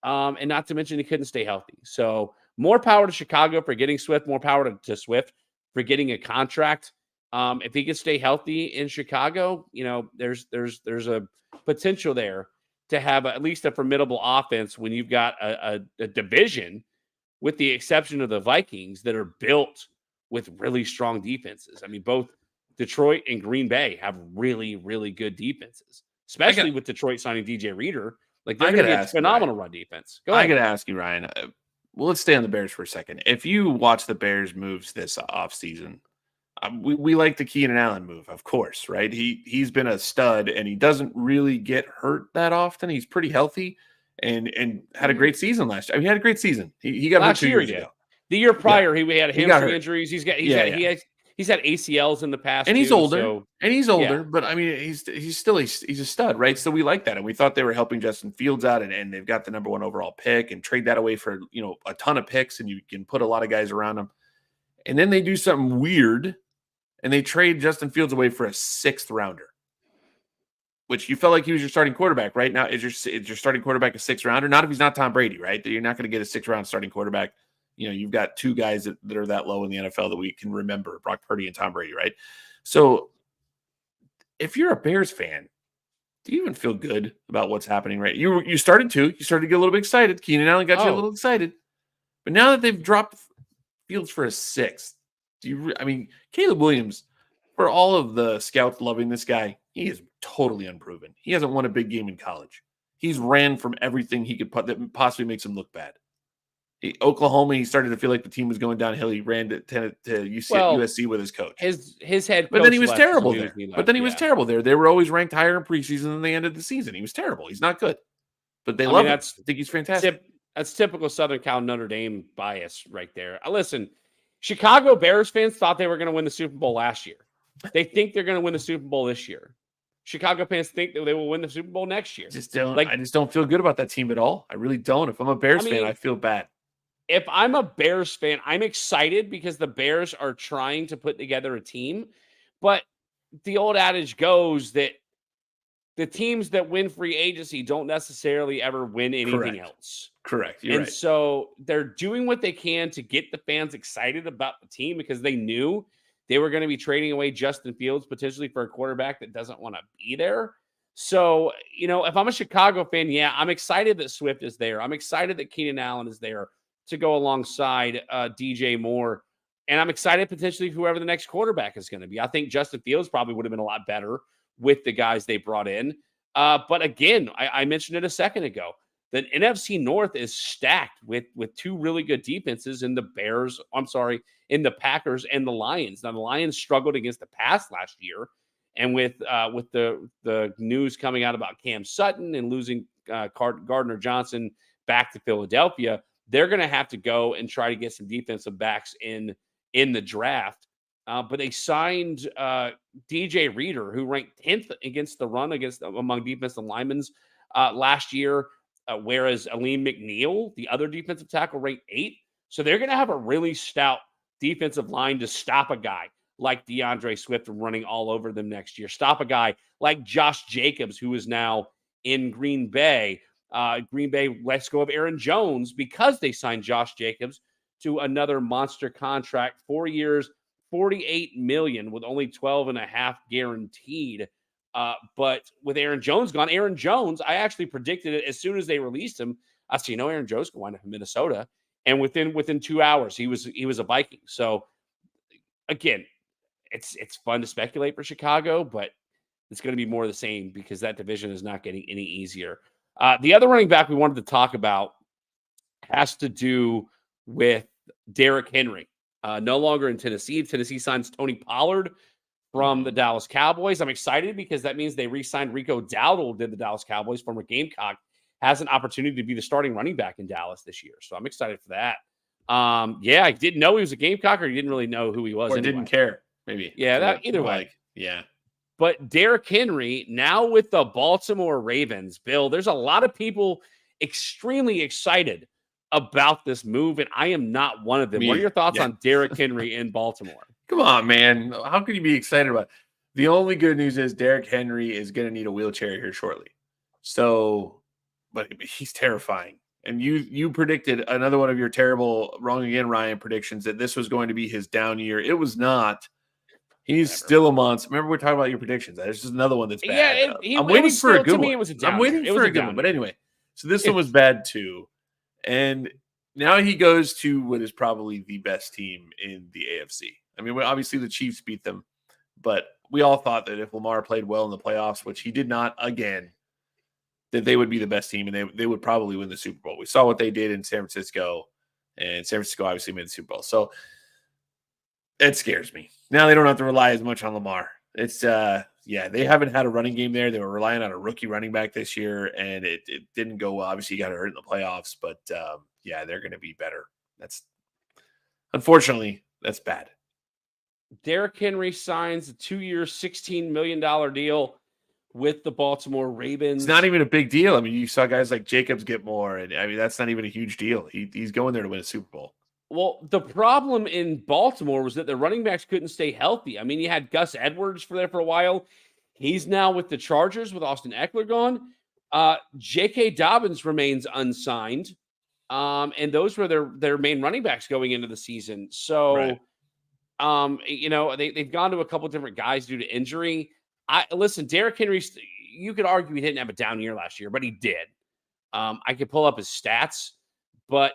And not to mention he couldn't stay healthy. So more power to Chicago for getting Swift, more power to Swift for getting a contract. If he can stay healthy in Chicago, there's a potential there to have at least a formidable offense when you've got a division, with the exception of the Vikings, that are built with really strong defenses. I mean, both Detroit and Green Bay have really, really good defenses, especially with Detroit signing DJ Reader. Like, they're going to be a phenomenal run defense. Go ahead. I got to ask you, Ryan. Well, let's stay on the Bears for a second. If you watch the Bears moves this offseason, we like the Keenan Allen move, of course, right? He's been a stud, and he doesn't really get hurt that often. He's pretty healthy and had a great season last year. I mean, he had a great season. He got hurt 2 years ago. The year prior, he had hamstring injuries. He's had ACLs in the past, and he's older. So, and he's older, but I mean, he's a stud, right? So we like that, and we thought they were helping Justin Fields out, and they've got the number 1 overall pick, and trade that away for a ton of picks, and you can put a lot of guys around him. And then they do something weird, and they trade Justin Fields away for a 6th rounder, which you felt like he was your starting quarterback. Right now, is your starting quarterback a 6th rounder? Not if he's not Tom Brady, right? You're not going to get a 6th round starting quarterback. You've got 2 guys that are that low in the NFL that we can remember, Brock Purdy and Tom Brady, right? So if you're a Bears fan, do you even feel good about what's happening, right? You started to get a little bit excited. Keenan Allen got you a little excited. But now that they've dropped Fields for a 6th, Caleb Williams, for all of the scouts loving this guy, he is totally unproven. He hasn't won a big game in college. He's ran from everything he could put that possibly makes him look bad. Oklahoma, he started to feel like the team was going downhill. He ran to USC with his coach. His head coach, but then he was terrible there. He was terrible there. They were always ranked higher in preseason than they ended the season. He was terrible. He's not good. But they love him. I think he's fantastic. That's typical Southern Cal Notre Dame bias right there. Listen, Chicago Bears fans thought they were going to win the Super Bowl last year. They think they're going to win the Super Bowl this year. Chicago fans think that they will win the Super Bowl next year. I just don't feel good about that team at all. I really don't. If I'm a Bears fan, I feel bad. If I'm a Bears fan, I'm excited because the Bears are trying to put together a team. But the old adage goes that the teams that win free agency don't necessarily ever win anything else. Correct. You're right. So they're doing what they can to get the fans excited about the team, because they knew they were going to be trading away Justin Fields potentially for a quarterback that doesn't want to be there. So, if I'm a Chicago fan, I'm excited that Swift is there. I'm excited that Keenan Allen is there to go alongside DJ Moore. And I'm excited potentially whoever the next quarterback is going to be. I think Justin Fields probably would have been a lot better with the guys they brought in. But again, I mentioned it a second ago. The NFC North is stacked with 2 really good defenses in the Packers and the Lions. Now, the Lions struggled against the pass last year. And with the news coming out about Cam Sutton and losing Gardner Johnson back to Philadelphia, they're going to have to go and try to get some defensive backs in the draft. but they signed DJ Reader, who ranked 10th against the run among defensive linemen last year, whereas Aleem McNeil, the other defensive tackle, ranked 8th. So they're going to have a really stout defensive line to stop a guy like DeAndre Swift from running all over them next year. Stop a guy like Josh Jacobs, who is now in Green Bay. Green Bay lets go of Aaron Jones because they signed Josh Jacobs to another monster contract, 4 years, $48 million with only 12.5 guaranteed. But with Aaron Jones gone, Aaron Jones, I actually predicted it as soon as they released him. I said, Aaron Jones can wind up in Minnesota, and within 2 hours, he was a Viking. So again, it's fun to speculate for Chicago, but it's going to be more of the same because that division is not getting any easier. The other running back we wanted to talk about has to do with Derrick Henry. No longer in Tennessee. Tennessee signs Tony Pollard from the Dallas Cowboys. I'm excited because that means they re-signed Rico Dowdle, did the Dallas Cowboys, former Gamecock, has an opportunity to be the starting running back in Dallas this year. So I'm excited for that. I didn't know he was a Gamecock, or you didn't really know who he was. Or didn't care, maybe. Yeah, either way. Yeah. But Derrick Henry, now with the Baltimore Ravens, Bill, there's a lot of people extremely excited about this move, and I am not one of them. What are your thoughts on Derrick Henry in Baltimore? Come on, man. How can you be excited about it? The only good news is Derrick Henry is going to need a wheelchair here shortly. So, but he's terrifying. And you predicted another one of your terrible, wrong again, Ryan, predictions that this was going to be his down year. It was not. He's still a monster. Remember, we're talking about your predictions. There's just another one that's bad. I'm waiting for a good one. I'm waiting for a good one. But anyway, so this one was bad too. And now he goes to what is probably the best team in the AFC. I mean, obviously the Chiefs beat them, but we all thought that if Lamar played well in the playoffs, which he did not again, that they would be the best team and they would probably win the Super Bowl. We saw what they did in San Francisco, and San Francisco obviously made the Super Bowl. So it scares me. Now they don't have to rely as much on Lamar. It's they haven't had a running game there. They were relying on a rookie running back this year, and it didn't go well. Obviously, he got hurt in the playoffs, but they're going to be better. Unfortunately, that's bad. Derrick Henry signs a 2-year, $16 million deal with the Baltimore Ravens. It's not even a big deal. I mean, you saw guys like Jacobs get more, and I mean, that's not even a huge deal. He's going there to win a Super Bowl. Well, the problem in Baltimore was that the running backs couldn't stay healthy. I mean, you had Gus Edwards for a while. He's now with the Chargers with Austin Eckler gone. J.K. Dobbins remains unsigned. And those were their main running backs going into the season. So, right. They've gone to a couple different guys due to injury. Listen, Derrick Henry, you could argue he didn't have a down year last year, but he did. I could pull up his stats, but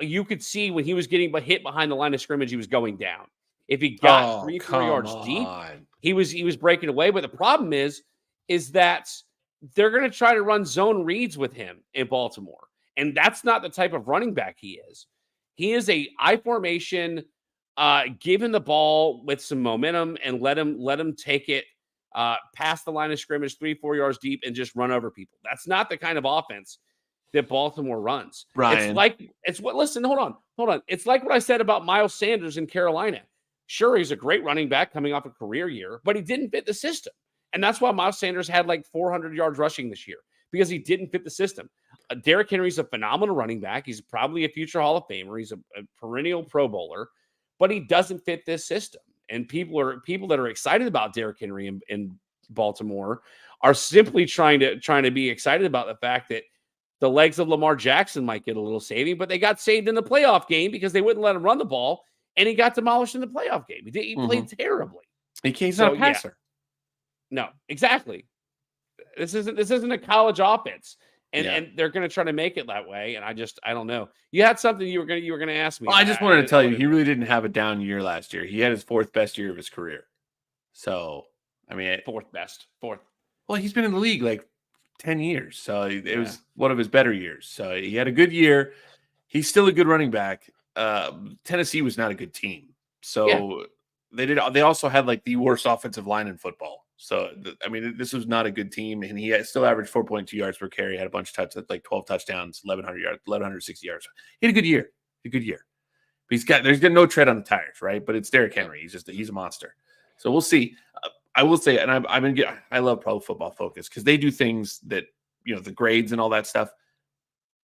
you could see when he was getting hit behind the line of scrimmage, he was going down. If he got 3-4 yards deep, he was breaking away. But the problem is that they're going to try to run zone reads with him in Baltimore. And that's not the type of running back he is. He is a I formation, give him the ball with some momentum and let him take it past the line of scrimmage 3-4 yards deep and just run over people. That's not the kind of offense that Baltimore runs. Ryan. Listen, hold on. It's like what I said about Miles Sanders in Carolina. Sure, he's a great running back coming off a career year, but he didn't fit the system. And that's why Miles Sanders had like 400 yards rushing this year, because he didn't fit the system. Derrick Henry's a phenomenal running back. He's probably a future Hall of Famer. He's a perennial Pro Bowler, but he doesn't fit this system. And people that are excited about Derrick Henry in Baltimore are simply trying to be excited about the fact that the legs of Lamar Jackson might get a little saving, but they got saved in the playoff game because they wouldn't let him run the ball, and he got demolished in the playoff game. He played terribly. He's not a passer. Yeah. No, exactly. This isn't a college offense, and they're going to try to make it that way. And I don't know. You had something you were going to ask me. Well, I just wanted to tell you, he really didn't have a down year last year. He had his 4th best year of his career. So, I mean, 4th best. Well, he's been in the league like 10 years. So it was one of his better years. So he had a good year. He's still a good running back. Tennessee was not a good team. So they also had like the worst offensive line in football. So, this was not a good team. And he still averaged 4.2 yards per carry. Had a bunch of touchdowns, like 12 touchdowns, 1,100 yards, 1,160 yards. He had a good year. There's got no tread on the tires, right? But it's Derrick Henry. He's a monster. So we'll see. I will say, and I love Pro Football Focus because they do things that, the grades and all that stuff.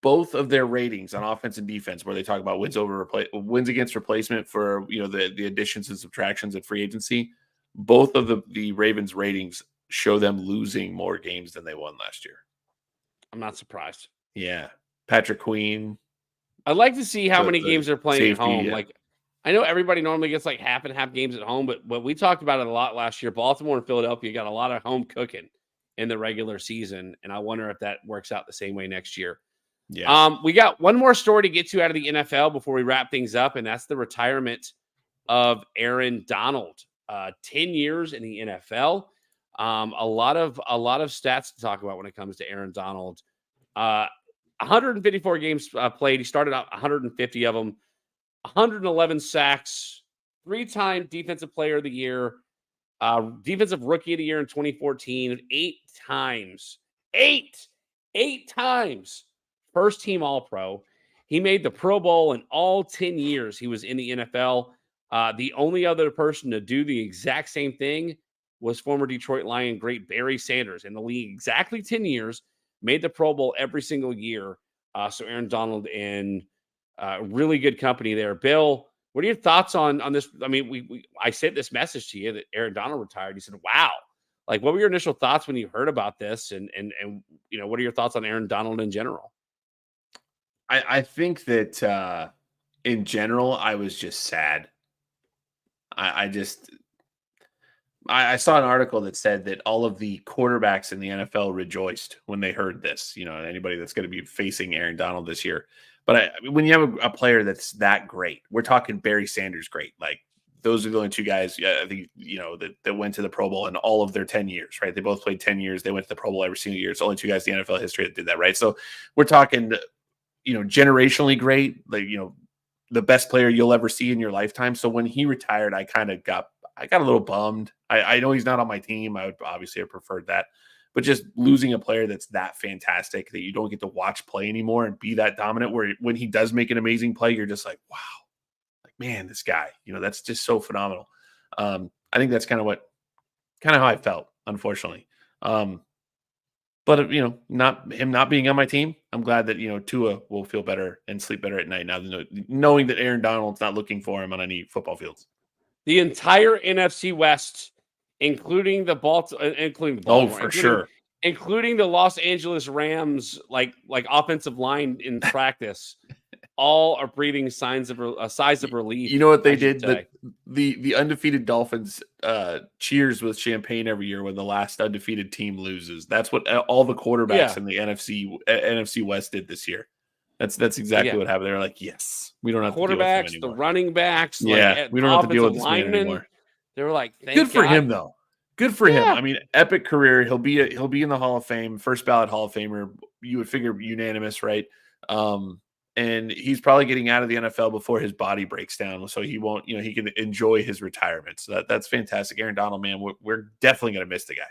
Both of their ratings on offense and defense, where they talk about wins against replacement for the additions and subtractions at free agency, both of the Ravens ratings show them losing more games than they won last year. I'm not surprised. Yeah, Patrick Queen. I'd like to see how many games they're playing safety, at home. yeah. Like, I know everybody normally gets like half and half games at home, but we talked about it a lot last year. Baltimore and Philadelphia got a lot of home cooking in the regular season, and I wonder if that works out the same way next year. Yeah. We got one more story to get to out of the NFL before we wrap things up, and that's the retirement of Aaron Donald. 10 years in the NFL. A lot of stats to talk about when it comes to Aaron Donald. 154 games played. He started out 150 of them. 111 sacks, 3-time Defensive Player of the Year, Defensive Rookie of the Year in 2014, 8 times, first team All-Pro. He made the Pro Bowl in all 10 years he was in the NFL. The only other person to do the exact same thing was former Detroit Lion great Barry Sanders in the league exactly 10 years, made the Pro Bowl every single year. So Aaron Donald in really good company there. Bill, what are your thoughts on this? I mean, I sent this message to you that Aaron Donald retired. You said, wow. Like, what were your initial thoughts when you heard about this? And what are your thoughts on Aaron Donald in general? I think that in general, I was just sad. I saw an article that said that all of the quarterbacks in the NFL rejoiced when they heard this, anybody that's going to be facing Aaron Donald this year. But when you have a player that's that great, we're talking Barry Sanders great. Like, those are the only two guys, I think, that went to the Pro Bowl in all of their 10 years, right? They both played 10 years. They went to the Pro Bowl every single year. It's only two guys in the NFL history that did that, right? So we're talking, generationally great, like, the best player you'll ever see in your lifetime. So when he retired, I got a little bummed. I know he's not on my team. I would obviously have preferred that. But just losing a player that's that fantastic that you don't get to watch play anymore and be that dominant, where when he does make an amazing play, you're just like, wow, like, man, this guy, that's just so phenomenal. I think that's kind of how I felt, unfortunately. But not being on my team, I'm glad that Tua will feel better and sleep better at night now, knowing that Aaron Donald's not looking for him on any football fields. The entire NFC West, including the Baltimore, sure, including the Los Angeles Rams, like offensive line in practice, all are breathing signs of relief. You know what they did? The undefeated Dolphins cheers with champagne every year when the last undefeated team loses. That's what all the quarterbacks in the NFC West did this year. That's exactly what happened. They're like, yes, we don't have to deal with him anymore. The running backs, we don't have to deal with this man anymore. They were like, good for him though. Good for him. I mean, epic career. He'll be in the Hall of Fame, first ballot Hall of Famer. You would figure unanimous, right? And he's probably getting out of the NFL before his body breaks down, so he won't. He can enjoy his retirement. So that's fantastic, Aaron Donald, man. We're definitely gonna miss the guy.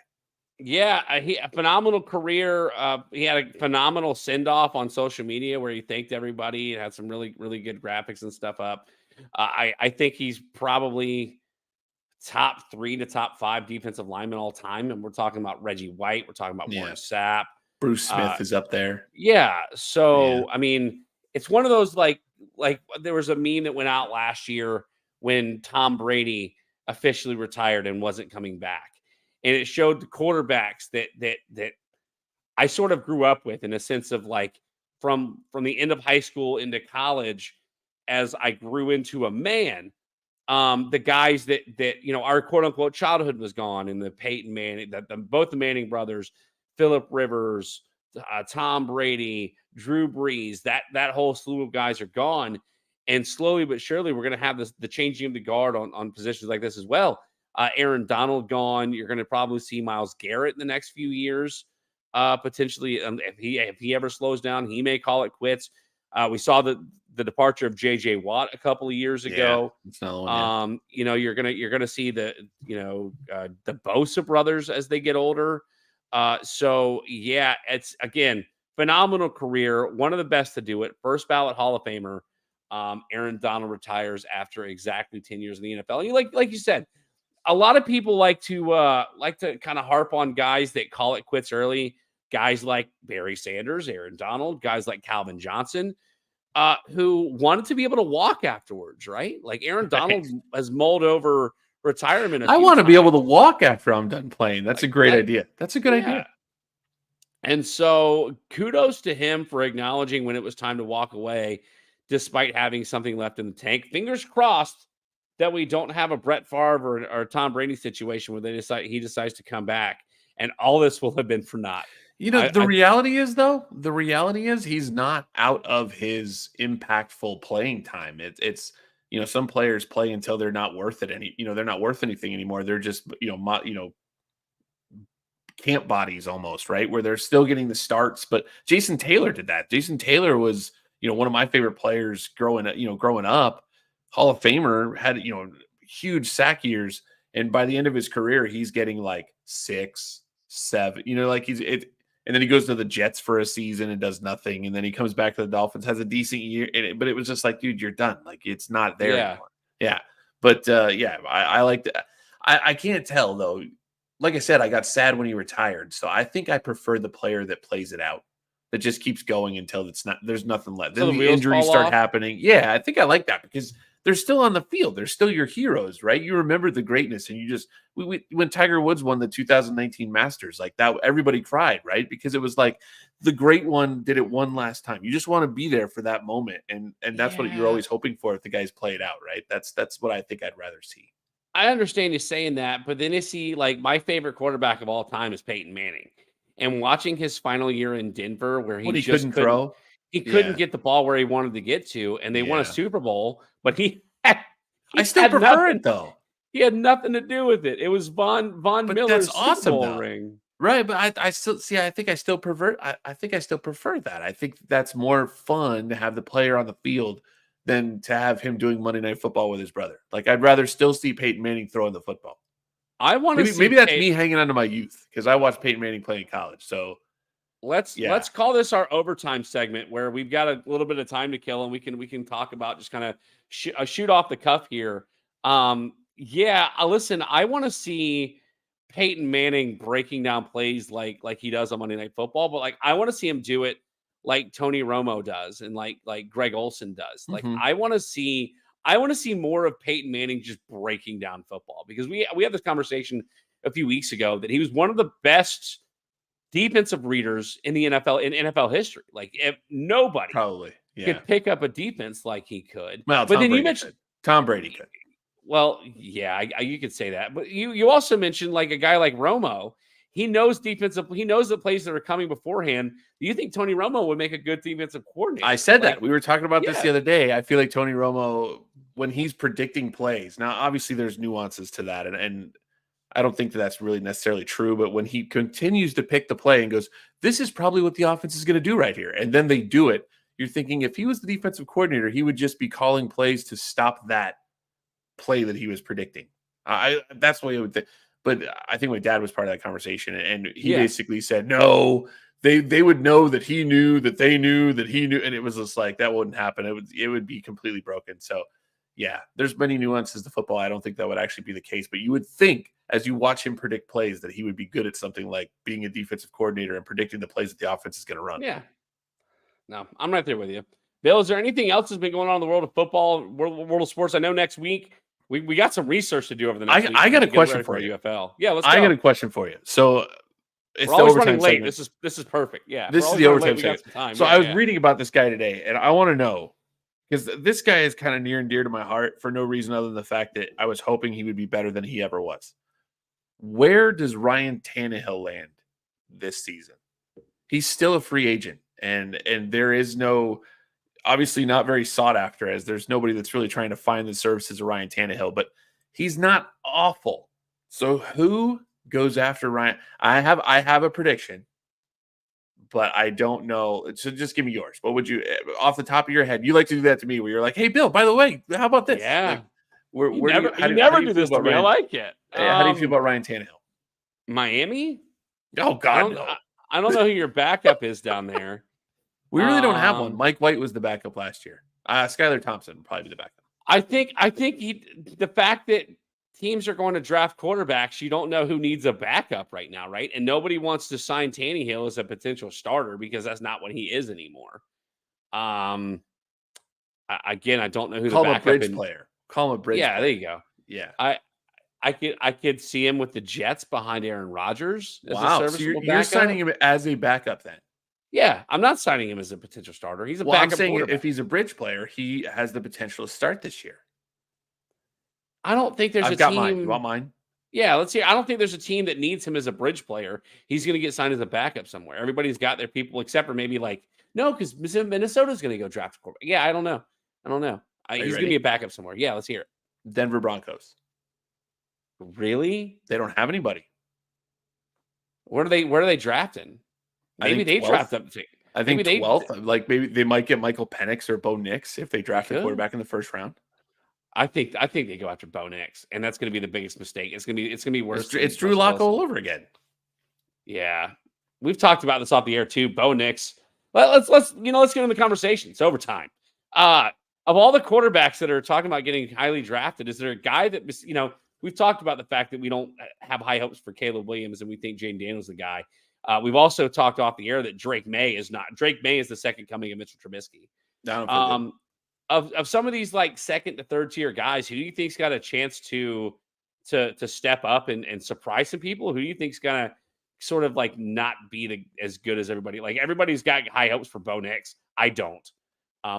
Yeah, he a phenomenal career. He had a phenomenal send-off on social media where he thanked everybody and had some really, really good graphics and stuff up. I think he's probably top 3 to top 5 defensive linemen all time. And we're talking about Reggie White. We're talking about Warren Sapp. Bruce Smith is up there. Yeah. So, I mean, it's one of those, like there was a meme that went out last year when Tom Brady officially retired and wasn't coming back. And it showed the quarterbacks that I sort of grew up with, in a sense of, like, from the end of high school into college, as I grew into a man, the guys that our quote unquote childhood was gone, and the Peyton Manning, both the Manning brothers, Phillip Rivers, Tom Brady, Drew Brees, that whole slew of guys are gone. And slowly but surely, we're going to have the changing of the guard on positions like this as well. Aaron Donald gone. You're going to probably see Myles Garrett in the next few years. Potentially, if he ever slows down, he may call it quits. We saw the departure of J.J. Watt a couple of years ago. It's not one, you're gonna see the Bosa brothers as they get older. So yeah, it's, again, phenomenal career, one of the best to do it, first ballot Hall of Famer. Aaron Donald retires after exactly 10 years in the NFL. And like you said, a lot of people like to kind of harp on guys that call it quits early. Guys like Barry Sanders, Aaron Donald, guys like Calvin Johnson, who wanted to be able to walk afterwards, right? Like Aaron Donald has mulled over retirement a I few want to be able times. to walk after I'm done playing. That's a great Like, idea. That's a good idea. And so kudos to him for acknowledging when it was time to walk away, despite having something left in the tank. Fingers crossed that we don't have a Brett Favre or Tom Brady situation where he decides to come back, and all this will have been for naught. You know, the reality is he's not out of his impactful playing time. It's some players play until they're not worth it they're not worth anything anymore. They're just camp bodies almost, right? Where they're still getting the starts. But Jason Taylor did that. Jason Taylor was, one of my favorite players growing up, Hall of Famer, had, huge sack years. And by the end of his career, he's getting like 6, 7, and then he goes to the Jets for a season and does nothing. And then he comes back to the Dolphins, has a decent year. But it was just like, dude, you're done. Like, it's not there anymore. Yeah. But I like that. I can't tell though. Like I said, I got sad when he retired. So I think I prefer the player that plays it out, that just keeps going until there's nothing left. So then the injuries start happening. Yeah, I think I like that because they're still on the field. They're still your heroes, right? You remember the greatness, and when Tiger Woods won the 2019 Masters, like that, everybody cried, right? Because it was like the great one did it one last time. You just want to be there for that moment, and that's what you're always hoping for if the guys play it out, right? That's what I think I'd rather see. I understand you saying that, but then you see, like, my favorite quarterback of all time is Peyton Manning. And watching his final year in Denver where he just couldn't throw. He couldn't get the ball where he wanted to get to, and they won a Super Bowl, but I still prefer it though. He had nothing to do with it. It was Von Miller's Super Bowl ring. Right, but I still see. I think I still prefer. I think I still prefer that. I think that's more fun to have the player on the field than to have him doing Monday Night Football with his brother. Like, I'd rather still see Peyton Manning throwing the football. I want to see. Maybe that's me hanging on to my youth because I watched Peyton Manning play in college. So let's call this our overtime segment where we've got a little bit of time to kill and we can talk about just kind of shoot off the cuff here. Listen, I want to see Peyton Manning breaking down plays like he does on Monday Night Football, but like I want to see him do it like Tony Romo does and like Greg Olsen does. Like I want to see more of Peyton Manning just breaking down football because we had this conversation a few weeks ago that he was one of the best defensive readers in the NFL in NFL history. Like if nobody probably could pick up a defense like he could. Well, but then you mentioned Tom Brady could. Well, yeah, you could say that. But you also mentioned like a guy like Romo. He knows he knows the plays that are coming beforehand. Do you think Tony Romo would make a good defensive coordinator? I said that. We were talking about this the other day. I feel like Tony Romo, when he's predicting plays, now obviously there's nuances to that, and I don't think that's really necessarily true, but when he continues to pick the play and goes, this is probably what the offense is going to do right here, and then they do it, you're thinking if he was the defensive coordinator, he would just be calling plays to stop that play that he was predicting. That's the way I would think. But I think my dad was part of that conversation, and he basically said, no, they would know that he knew that they knew that he knew, and it was just like that wouldn't happen. It would be completely broken. So yeah, there's many nuances to football. I don't think that would actually be the case, but you would think as you watch him predict plays that he would be good at something like being a defensive coordinator and predicting the plays that the offense is going to run. Yeah. No, I'm right there with you. Bill, is there anything else that's been going on in the world of football, world of sports? I know next week we got some research to do over the next week. I got a question for you. UFL. Yeah, let's go. I got a question for you. So it's we're always running late. Segment. This is perfect. Yeah. This is the overtime segment. So I was reading about this guy today, and I want to know, because this guy is kind of near and dear to my heart for no reason other than the fact that I was hoping he would be better than he ever was. Where does Ryan Tannehill land this season? He's still a free agent, and there is no, obviously not very sought after, as there's nobody that's really trying to find the services of Ryan Tannehill, but he's not awful. So who goes after Ryan? I have a prediction, but I don't know. So just give me yours. What would you, off the top of your head? You like to do that to me where you're like, hey, Bill, by the way, how about this? Yeah. Like, you never do this to me. I like it. How do you feel about Ryan Tannehill? Miami? Oh, God, no. I don't know who your backup is down there. We really don't have one. Mike White was the backup last year. Skylar Thompson would probably be the backup. I think the fact that teams are going to draft quarterbacks, you don't know who needs a backup right now, right? And nobody wants to sign Tannehill as a potential starter because that's not what he is anymore. Again, I don't know who Call the him backup a bridge player. Call him a bridge. Yeah, player. there you go. Yeah, I could see him with the Jets behind Aaron Rodgers as a wow. So serviceable you're backup. signing him as a backup then? Yeah, I'm not signing him as a potential starter. He's a backup. I'm saying quarterback. if he's a bridge player, he has the potential to start this year. I don't think there's I've a got team. mine. You want mine? Yeah, let's see. I don't think there's a team that needs him as a bridge player. He's going to get signed as a backup somewhere. Everybody's got their people, except for maybe no, because Minnesota's going to go draft a quarterback. Yeah, I don't know. He's going to be a backup somewhere. Yeah, let's hear it. Denver Broncos. Really? They don't have anybody. Where are they drafting? Maybe they draft up. I think 12th. Like maybe they might get Michael Penix or Bo Nix if they draft a quarterback in the first round. I think they go after Bo Nix, and that's going to be the biggest mistake. It's going to be worse. It's Drew Lock all over again. Yeah, we've talked about this off the air too. Bo Nix. Let's get into the conversation. It's overtime. Of all the quarterbacks that are talking about getting highly drafted, is there a guy that we've talked about the fact that we don't have high hopes for Caleb Williams and we think Jaden Daniels is the guy. We've also talked off the air that Drake May is not. Drake May is the second coming of Mitchell Trubisky. Of some of these second to third tier guys, who do you think's got a chance to step up and surprise some people? Who do you think's gonna sort of not be as good as everybody? Everybody's got high hopes for Bo Nix. I don't.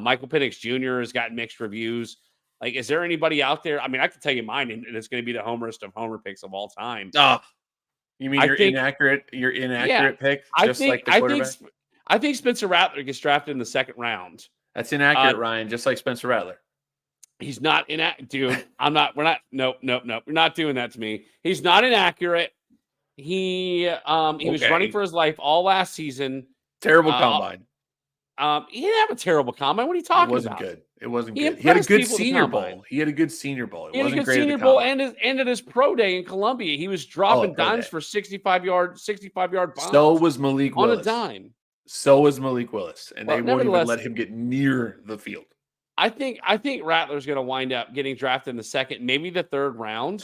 Michael Penix Jr. has gotten mixed reviews. Is there anybody out there? I mean, I can tell you mine, and it's going to be the homerest of homer picks of all time. You mean inaccurate pick? I think Spencer Rattler gets drafted in the second round. That's inaccurate, Ryan. Just like Spencer Rattler. He's not inaccurate, dude. Nope. You're not doing that to me. He's not inaccurate. He was running for his life all last season. Terrible combine. He didn't have a terrible combine. What are you talking about? It wasn't good. He had a good Senior Bowl. He had a good Senior Bowl. It wasn't great. Senior Bowl and at his pro day in Columbia, he was dropping dimes for 65-yard bombs. So was Malik Willis on a dime. So was Malik Willis, and they won't even let him get near the field. I think Rattler's going to wind up getting drafted in the second, maybe the third round.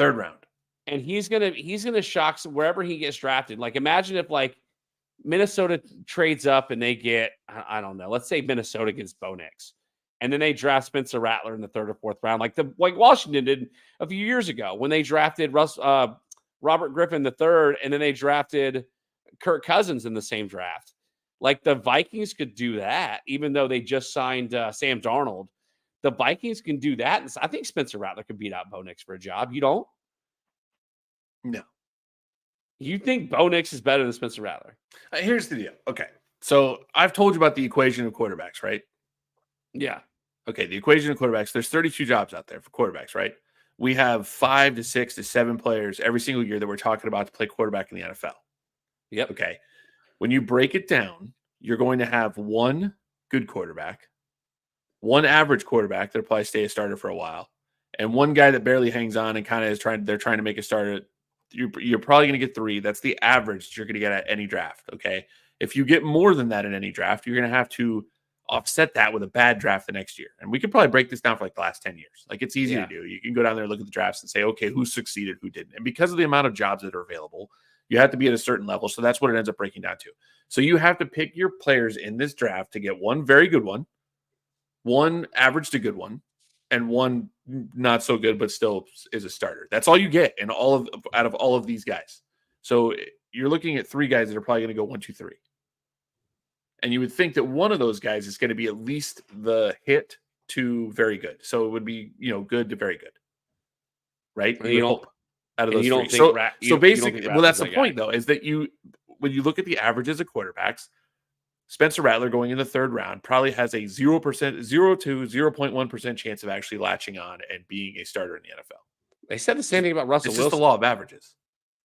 And he's gonna shock wherever he gets drafted. Imagine if Minnesota trades up and they get, I don't know, let's say Minnesota gets Bo Nix, and then they draft Spencer Rattler in the third or fourth round, like Washington did a few years ago when they drafted Robert Griffin III, and then they drafted Kirk Cousins in the same draft. The Vikings could do that, even though they just signed Sam Darnold. The Vikings can do that, and I think Spencer Rattler could beat out Bo Nix for a job. You don't? No. You think Bo Nix is better than Spencer Rattler? Here's the deal. Okay. So I've told you about the equation of quarterbacks, right? Yeah. Okay. The equation of quarterbacks, there's 32 jobs out there for quarterbacks, right? We have 5 to 6 to 7 players every single year that we're talking about to play quarterback in the NFL. Yep. Okay. When you break it down, you're going to have one good quarterback, one average quarterback that'll probably stay a starter for a while, and one guy that barely hangs on and kind of they're trying to make a starter. You're probably going to get 3. That's the average that you're going to get at any draft. Okay. If you get more than that in any draft, you're going to have to offset that with a bad draft the next year. And we could probably break this down for the last 10 years. It's easy to do. You can go down there, look at the drafts and say, okay, who succeeded, who didn't. And because of the amount of jobs that are available, you have to be at a certain level. So that's what it ends up breaking down to. So you have to pick your players in this draft to get one very good one average to good one, and one not so good, but still is a starter. That's all you get out of all of these guys. So you're looking at 3 guys that are probably going to go 1, 2, 3. And you would think that one of those guys is going to be at least the hit to very good. So it would be, good to very good. Right? You hope out of those 3. So basically, that's the point though, is that when you look at the averages of quarterbacks, Spencer Rattler going in the third round probably has a 0% to 0.1% chance of actually latching on and being a starter in the NFL. They said the same thing about Russell Wilson. It's just the law of averages.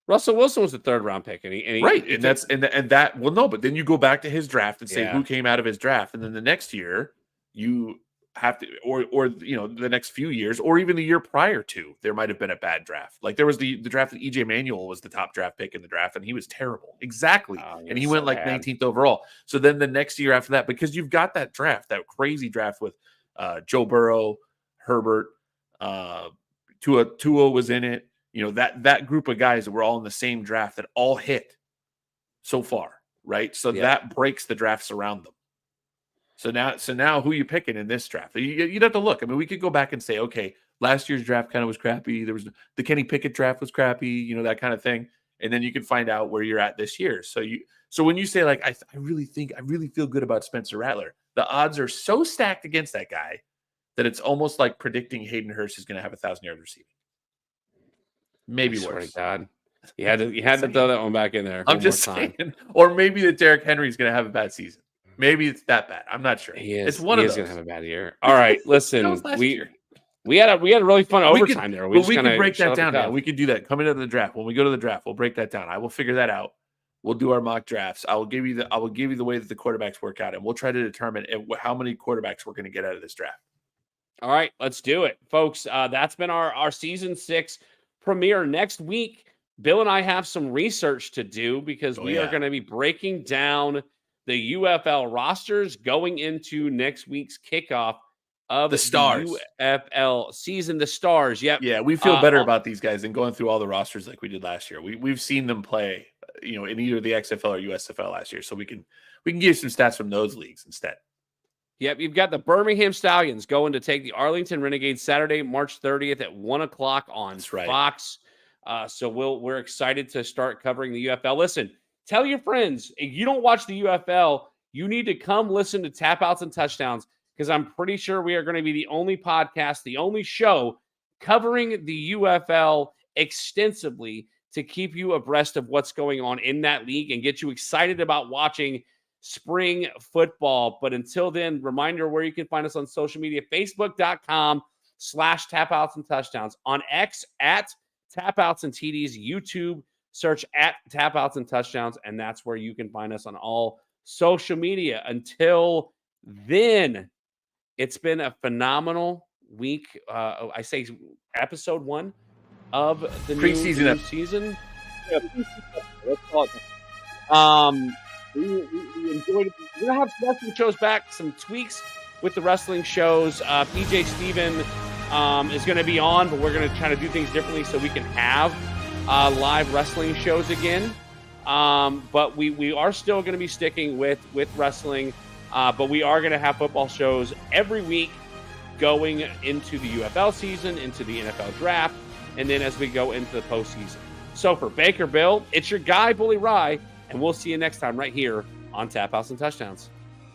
Russell Wilson was the third round pick, and he right, but then you go back to his draft and say who came out of his draft, and then the next year you have to, or the next few years, or even the year prior to, there might have been a bad draft. There was the draft that EJ Manuel was the top draft pick in the draft, and he was terrible. Exactly. And he went 19th overall. So then the next year after that, because you've got that draft, that crazy draft with Joe Burrow, Herbert, Tua was in it. That group of guys that were all in the same draft that all hit so far, right? So that breaks the drafts around them. So now who are you picking in this draft? You'd have to look. I mean, we could go back and say, okay, last year's draft kind of was crappy. There was the Kenny Pickett draft was crappy, that kind of thing. And then you can find out where you're at this year. So when you say like, I really feel good about Spencer Rattler, the odds are so stacked against that guy that it's almost like predicting Hayden Hurst is going to have 1,000 yards receiving. Maybe worse. Swear to God. You had to throw that one back in there. I'm just saying. Or maybe that Derrick Henry is going to have a bad season. Maybe it's that bad. I'm not sure. He is. It's one of those. He's going to have a bad year. All right, listen. We had a really fun overtime there. We could break that down now. We could do that coming into the draft. When we go to the draft, we'll break that down. I will figure that out. We'll do our mock drafts. I will give you the way that the quarterbacks work out, and we'll try to determine how many quarterbacks we're going to get out of this draft. All right, let's do it, folks. That's been our season 6 premiere. Next week, Bill and I have some research to do because we are going to be breaking down the UFL rosters going into next week's kickoff of the Stars UFL season. The Stars, yep. Yeah, we feel better about these guys than going through all the rosters like we did last year. We've seen them play, in either the XFL or USFL last year, so we can give you some stats from those leagues instead. Yep, you've got the Birmingham Stallions going to take the Arlington Renegades Saturday, March 30th at 1:00 on Fox. So we're excited to start covering the UFL. Listen, tell your friends, if you don't watch the UFL, you need to come listen to Tap Outs and Touchdowns, because I'm pretty sure we are going to be the only podcast, the only show covering the UFL extensively to keep you abreast of what's going on in that league and get you excited about watching spring football. But until then, reminder where you can find us on social media, facebook.com/tapouts and touchdowns, on X at tapouts and TDs, YouTube, search at tapouts and touchdowns, and that's where you can find us on all social media. Until then, it's been a phenomenal week. I say episode 1 of the preseason new season. Yeah, let's call it. We enjoyed it. We're going to have some wrestling shows back, some tweaks with the wrestling shows. PJ Steven is going to be on, but we're going to try to do things differently so we can have live wrestling shows again. But we are still going to be sticking with wrestling, but we are going to have football shows every week going into the UFL season, into the NFL draft, and then as we go into the postseason. So for Baker Bill, it's your guy, Bully Rye, and we'll see you next time right here on Tap House and Touchdowns.